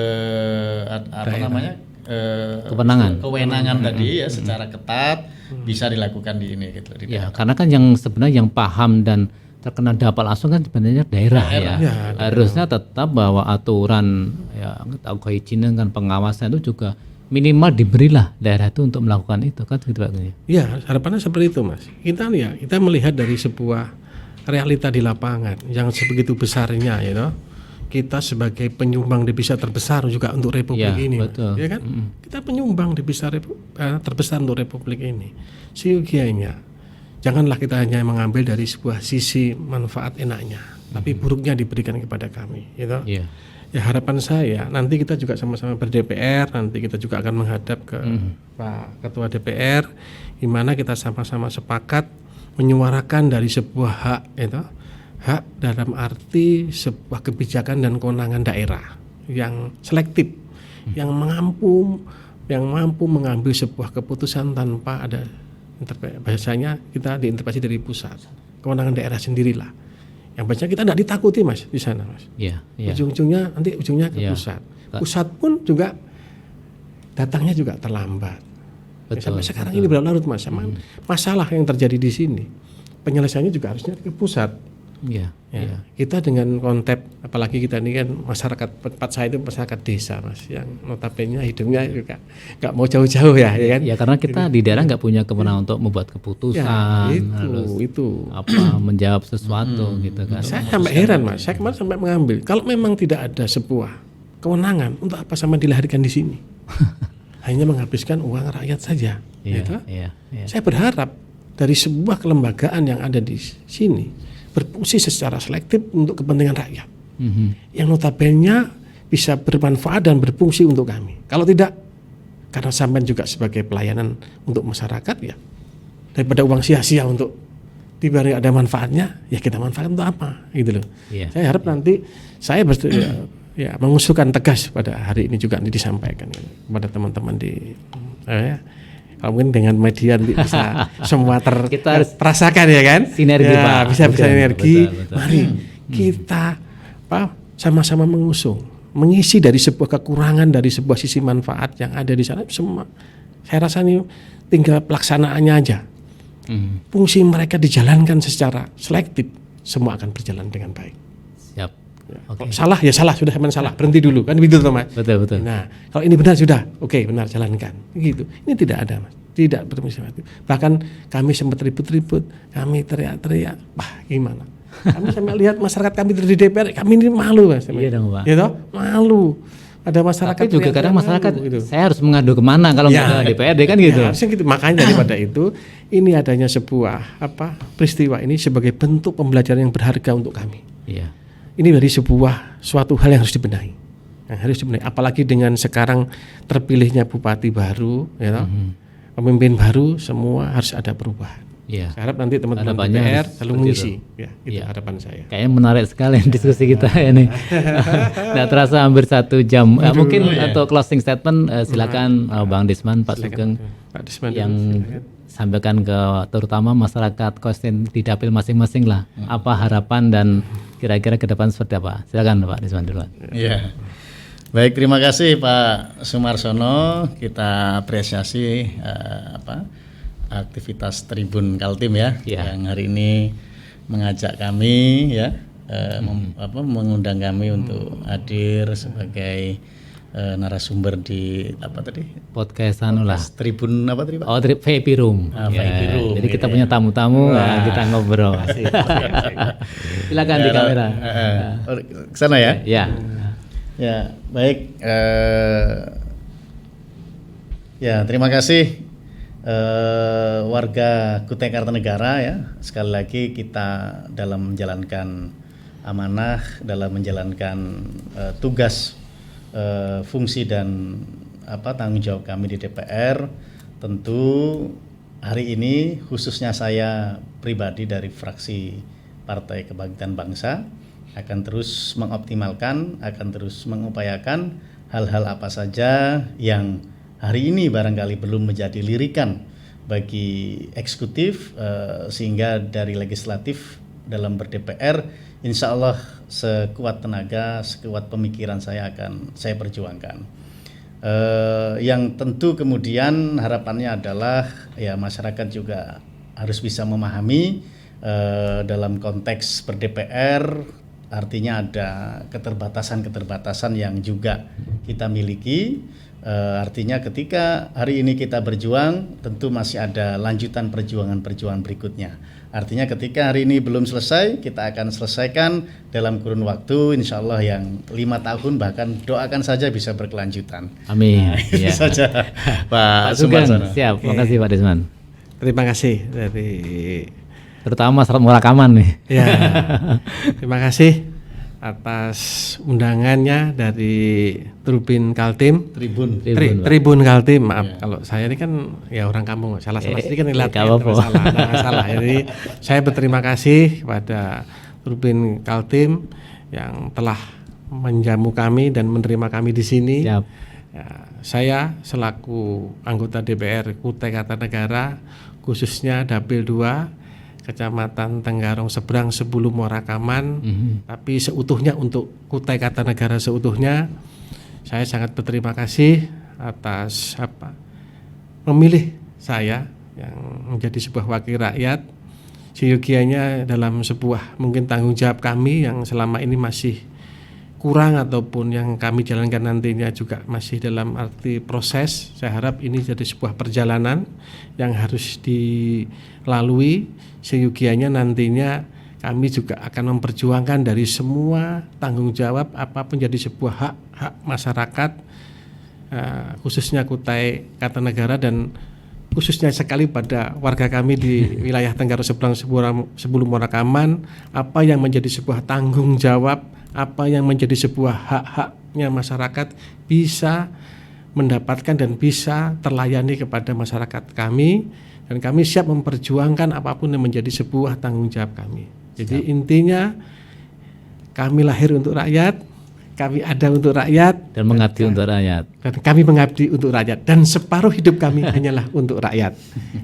kewenangan tadi ya secara ketat bisa dilakukan di ini gitu di daerah. Karena kan yang sebenarnya yang paham dan terkena dampak langsung kan sebenarnya daerah. Harusnya tetap bahwa aturan keizinin kan pengawasan itu juga minimal diberilah daerah itu untuk melakukan itu kan gitu Pak. Ya, harapannya seperti itu Mas. Kita melihat dari sebuah realita di lapangan yang sebegitu besarnya ya. Kita sebagai penyumbang devisa terbesar juga untuk republik ini. Betul. Ya kan? Kita penyumbang devisa terbesar untuk republik ini. Seyogianya janganlah kita hanya mengambil dari sebuah sisi manfaat enaknya, tapi buruknya diberikan kepada kami, gitu. Ya harapan saya nanti kita juga sama-sama ber-DPR, nanti kita juga akan menghadap ke Pak Ketua DPR, di mana kita sama-sama sepakat menyuarakan dari sebuah hak, itu hak dalam arti sebuah kebijakan dan kewenangan daerah yang selektif, yang mampu mengambil sebuah keputusan tanpa ada bahasanya kita diintervensi dari pusat, kewenangan daerah sendirilah. Yang biasanya kita tidak ditakuti Mas di sana Mas. Ujungnya ke pusat. Pusat pun juga datangnya juga terlambat. Sampai sekarang ini berlarut Mas. Masalah yang terjadi di sini penyelesaiannya juga harusnya ke pusat. Kita dengan konsep, apalagi kita ini kan masyarakat tempat saya itu masyarakat desa Mas, yang notabene hidupnya juga nggak mau jauh-jauh ya kan? Ya karena kita di daerah nggak punya kewenangan untuk membuat keputusan, itu menjawab sesuatu gitu kan. Saya sampai heran Mas, saya kemarin sampai mengambil kalau memang tidak ada sebuah kewenangan untuk apa sama dilahirkan di sini, hanya menghabiskan uang rakyat saja. Saya berharap dari sebuah kelembagaan yang ada di sini berfungsi secara selektif untuk kepentingan rakyat, yang notabene bisa bermanfaat dan berfungsi untuk kami. Kalau tidak, karena sampai juga sebagai pelayanan untuk masyarakat ya, daripada uang sia-sia untuk diberi ada manfaatnya, ya kita manfaatkan untuk apa, gitu loh. Saya harap nanti saya mengusulkan tegas pada hari ini juga nanti disampaikan kepada teman-teman di mungkin dengan media nanti bisa semua terasakan ya kan, sinergi bisa sinergi. Betul. Mari kita sama-sama mengisi dari sebuah kekurangan dari sebuah sisi manfaat yang ada di sana semua. Saya rasa ini tinggal pelaksanaannya aja. Fungsi mereka dijalankan secara selektif, semua akan berjalan dengan baik. Siap. Kalau salah ya salah, sudah salah, berhenti dulu kan begitu Mas. Betul. Nah, kalau ini benar sudah, oke, benar jalankan. Gitu. Ini tidak ada Mas. Tidak berfungsi. Bahkan kami sempat ribut-ribut, kami teriak-teriak, gimana? Kami sampai lihat masyarakat kami di DPR, kami ini malu Mas. Iya dong Pak. Gitu? Malu. Ada masyarakat. Tapi juga kadang masyarakat gitu. Saya harus mengadu kemana kalau nggak ke DPRD kan gitu. Harusnya gitu. Makanya daripada itu, ini adanya sebuah peristiwa ini sebagai bentuk pembelajaran yang berharga untuk kami. Ini dari suatu hal yang harus dibenahi. Apalagi dengan sekarang terpilihnya bupati baru, pemimpin baru, semua harus ada perubahan. Saya harap nanti teman-teman DPR selalu mengisi. Itu harapan saya. Kayaknya menarik sekali diskusi kita ini. Nggak terasa hampir 1 jam. Mungkin untuk closing statement silakan Bang Desmond, Pak Sugeng, yang sampaikan ke terutama masyarakat Kosten di dapil masing-masing lah. Apa harapan dan kira-kira ke depan seperti apa? Silakan Pak Desmond dulu. Iya. Baik, terima kasih Pak Sumarsono. Kita apresiasi aktivitas Tribun Kaltim ya, yang hari ini mengajak kami ya, mengundang kami untuk hadir sebagai narasumber di podcast lah. Tribun apa tadi Pak? Oh, VIP Room. VIP Room. Jadi kita punya tamu-tamu, kita ngobrol. Silakan di kamera. Ke sana ya? Ya. Ya, baik. Ya, terima kasih warga Kutai Kartanegara ya. Sekali lagi kita dalam menjalankan amanah, dalam menjalankan tugas, fungsi dan tanggung jawab kami di DPR. Tentu hari ini khususnya saya pribadi dari fraksi Partai Kebangkitan Bangsa akan terus mengoptimalkan, akan terus mengupayakan hal-hal apa saja yang hari ini barangkali belum menjadi lirikan bagi eksekutif, sehingga dari legislatif dalam ber-DPR insya Allah sekuat tenaga, sekuat pemikiran saya akan saya perjuangkan. Yang tentu kemudian harapannya adalah ya masyarakat juga harus bisa memahami dalam konteks ber-DPR, artinya ada keterbatasan-keterbatasan yang juga kita miliki. Artinya ketika hari ini kita berjuang, tentu masih ada lanjutan perjuangan-perjuangan berikutnya. Artinya ketika hari ini belum selesai, kita akan selesaikan dalam kurun waktu insya Allah yang 5 tahun, bahkan doakan saja bisa berkelanjutan. Amin. Itu saja Pak Sugeng. Siap, terima kasih Pak Desmond. Terima kasih dari terutama saat murakaman nih. Ya, terima kasih atas undangannya dari Tribun Kaltim. Tribun Kaltim, maaf kalau saya ini kan ya orang kampung, salah-salah sedikit nih salah. Jadi saya berterima kasih kepada Tribun Kaltim yang telah menjamu kami dan menerima kami di sini. Siap. Ya, saya selaku anggota DPR Kutai Kartanegara, khususnya Dapil 2 Kecamatan Tenggarong Seberang sebelum Morakaman, tapi seutuhnya untuk Kutai Kartanegara seutuhnya, saya sangat berterima kasih atas memilih saya yang menjadi sebuah wakil rakyat, seyogianya dalam sebuah mungkin tanggung jawab kami yang selama ini masih kurang ataupun yang kami jalankan nantinya juga masih dalam arti proses. Saya harap ini jadi sebuah perjalanan yang harus dilalui, seyogianya nantinya kami juga akan memperjuangkan dari semua tanggung jawab apapun jadi sebuah hak masyarakat, khususnya Kutai Kartanegara dan khususnya sekali pada warga kami di wilayah Tenggarong Seberang sebelum Morakaman, apa yang menjadi sebuah tanggung jawab, apa yang menjadi sebuah hak-haknya masyarakat bisa mendapatkan dan bisa terlayani kepada masyarakat kami, dan kami siap memperjuangkan apapun yang menjadi sebuah tanggung jawab kami. Jadi intinya kami lahir untuk rakyat, kami ada untuk rakyat dan mengabdi untuk rakyat. Dan kami mengabdi untuk rakyat dan separuh hidup kami hanyalah untuk rakyat.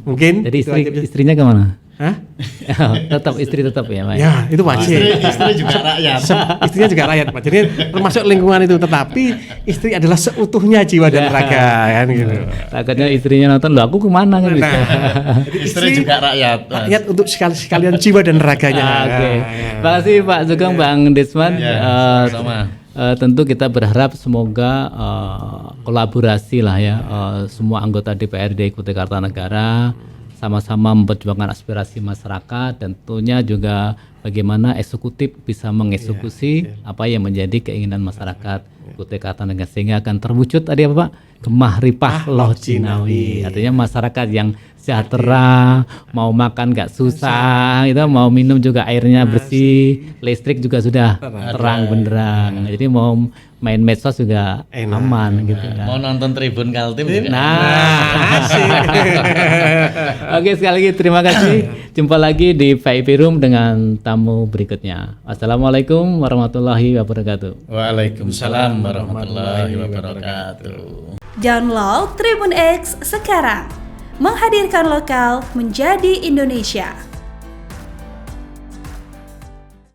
Mungkin jadi istrinya kemana? Hah? Tetap istri tetap ya, Pak. Ya, itu wajib. Istri juga rakyat. Istrinya juga rakyat, Pak. Jadi termasuk lingkungan itu, tetapi istri adalah seutuhnya jiwa dan raga kan gitu. Takutnya istrinya nonton, "Loh, aku kemana?" kan gitu. Istri juga rakyat. Rakyat untuk sekalian jiwa dan raganya. Oke. Terima kasih Pak Sugeng, Bang Desmond. Sama. Tentu kita berharap semoga kolaborasi lah ya, semua anggota DPRD Kutai Kartanegara sama-sama memperjuangkan aspirasi masyarakat, dan tentunya juga bagaimana eksekutif bisa mengeksekusi apa yang menjadi keinginan masyarakat Kutai Kartanegara sehingga akan terwujud tadi apa Pak? Gemah Ripah Loh Cinawi. Artinya masyarakat yang sejahtera, mau makan nggak susah, itu mau minum juga airnya bersih, listrik juga sudah terang benderang. Jadi mau main medsos juga aman gitu kan. Mau nonton Tribun Kaltim juga. Oke, sekali lagi terima kasih. Jumpa lagi di VIP Room dengan tamu berikutnya. Assalamualaikum warahmatullahi wabarakatuh. Waalaikumsalam warahmatullahi wabarakatuh. Download Tribun X sekarang. Menghadirkan lokal menjadi Indonesia.